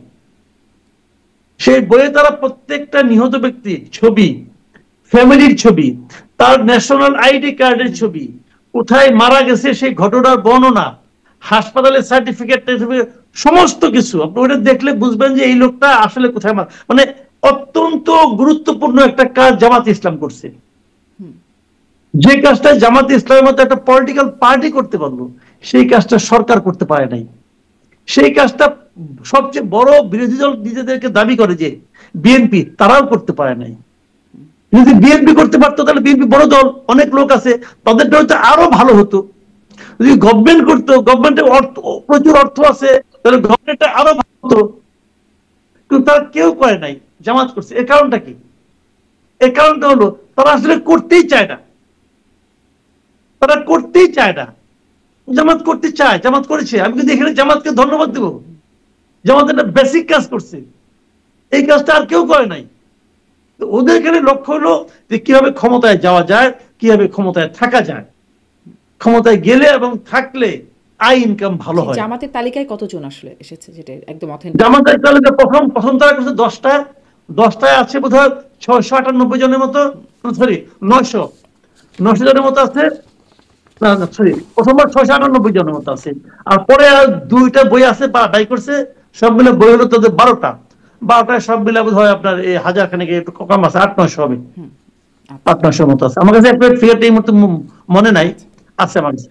সেই বইয়ে তারা প্রত্যেকটা নিহত ব্যক্তির ছবি, ফ্যামিলির ছবি, তার ন্যাশনাল আইডি কার্ডের ছবি, কোথায় মারা গেছে সেই ঘটনার বর্ণনা, হাসপাতালের সার্টিফিকেট, সমস্ত কিছু আপনি ওটা দেখলে বুঝবেন যে এই লোকটা আসলে কোথায় মানে অত্যন্ত গুরুত্বপূর্ণ একটা কাজ জামাতে ইসলাম করছে। যে কাজটা জামাতে ইসলামের মতো একটা পলিটিক্যাল পার্টি করতে পারলো, সেই কাজটা সরকার করতে পারে নাই। সেই কাজটা সবচেয়ে বড় বিরোধী দল নিজেদেরকে দাবি করে যে বিএনপি, তারাও করতে পারে নাই। যদি বিএনপি করতে পারতো তাহলে বিএনপি বড় দল, অনেক লোক আছে, তাদেরটা হয়তো আরো ভালো হতো। যদি গভর্নমেন্ট করতো, গভর্নমেন্টের প্রচুর অর্থ আছে, তাহলে গভর্নমেন্টটা আরো ভালো হতো। কিন্তু তারা কেউ করে নাই, জামাত করছে। এর কারণটা কি? এর কারণটা হলো তারা আসলে করতেই চায় না, তারা করতেই চায় না। জামাত করতে চায়, জামাত করেছে। আমি কিন্তু এখানে জামাতকে ধন্যবাদ দেব, জামাত একটা বেসিক কাজ করছে, এই কাজটা আর কেউ করে নাই। ওদের এখানে লক্ষ্য হলো যে কিভাবে ক্ষমতায় যাওয়া যায়, কিভাবে ক্ষমতায় থাকা যায়, ক্ষমতায় গেলে এবং থাকলে আয় ইনকাম ভালো হয়। জামাতের তালিকায় কতজন আসলে এসেছে, যেটা একদম অথেন্টিক? জামাতের তালিকা প্রথম তারা করছে 10টায় আছে বোধহয় 698 জনের মতো, সরি 900 জনের মতো আছে। না না সরি, প্রথমবার 698 জনের মতো আছে। আর পরে আর 2টা বই আছে বাই করছে, সব মিলে বই হলো তাদের 12টায় সব মিলে বোধ হয় আপনার এই 1000 খানেক একটু কম আছে, 800-900 হবে, 800-900 মতো আছে। আমার কাছে একটা ফিগারটা এই মুহূর্তে মনে নাই, আছে আমার কাছে।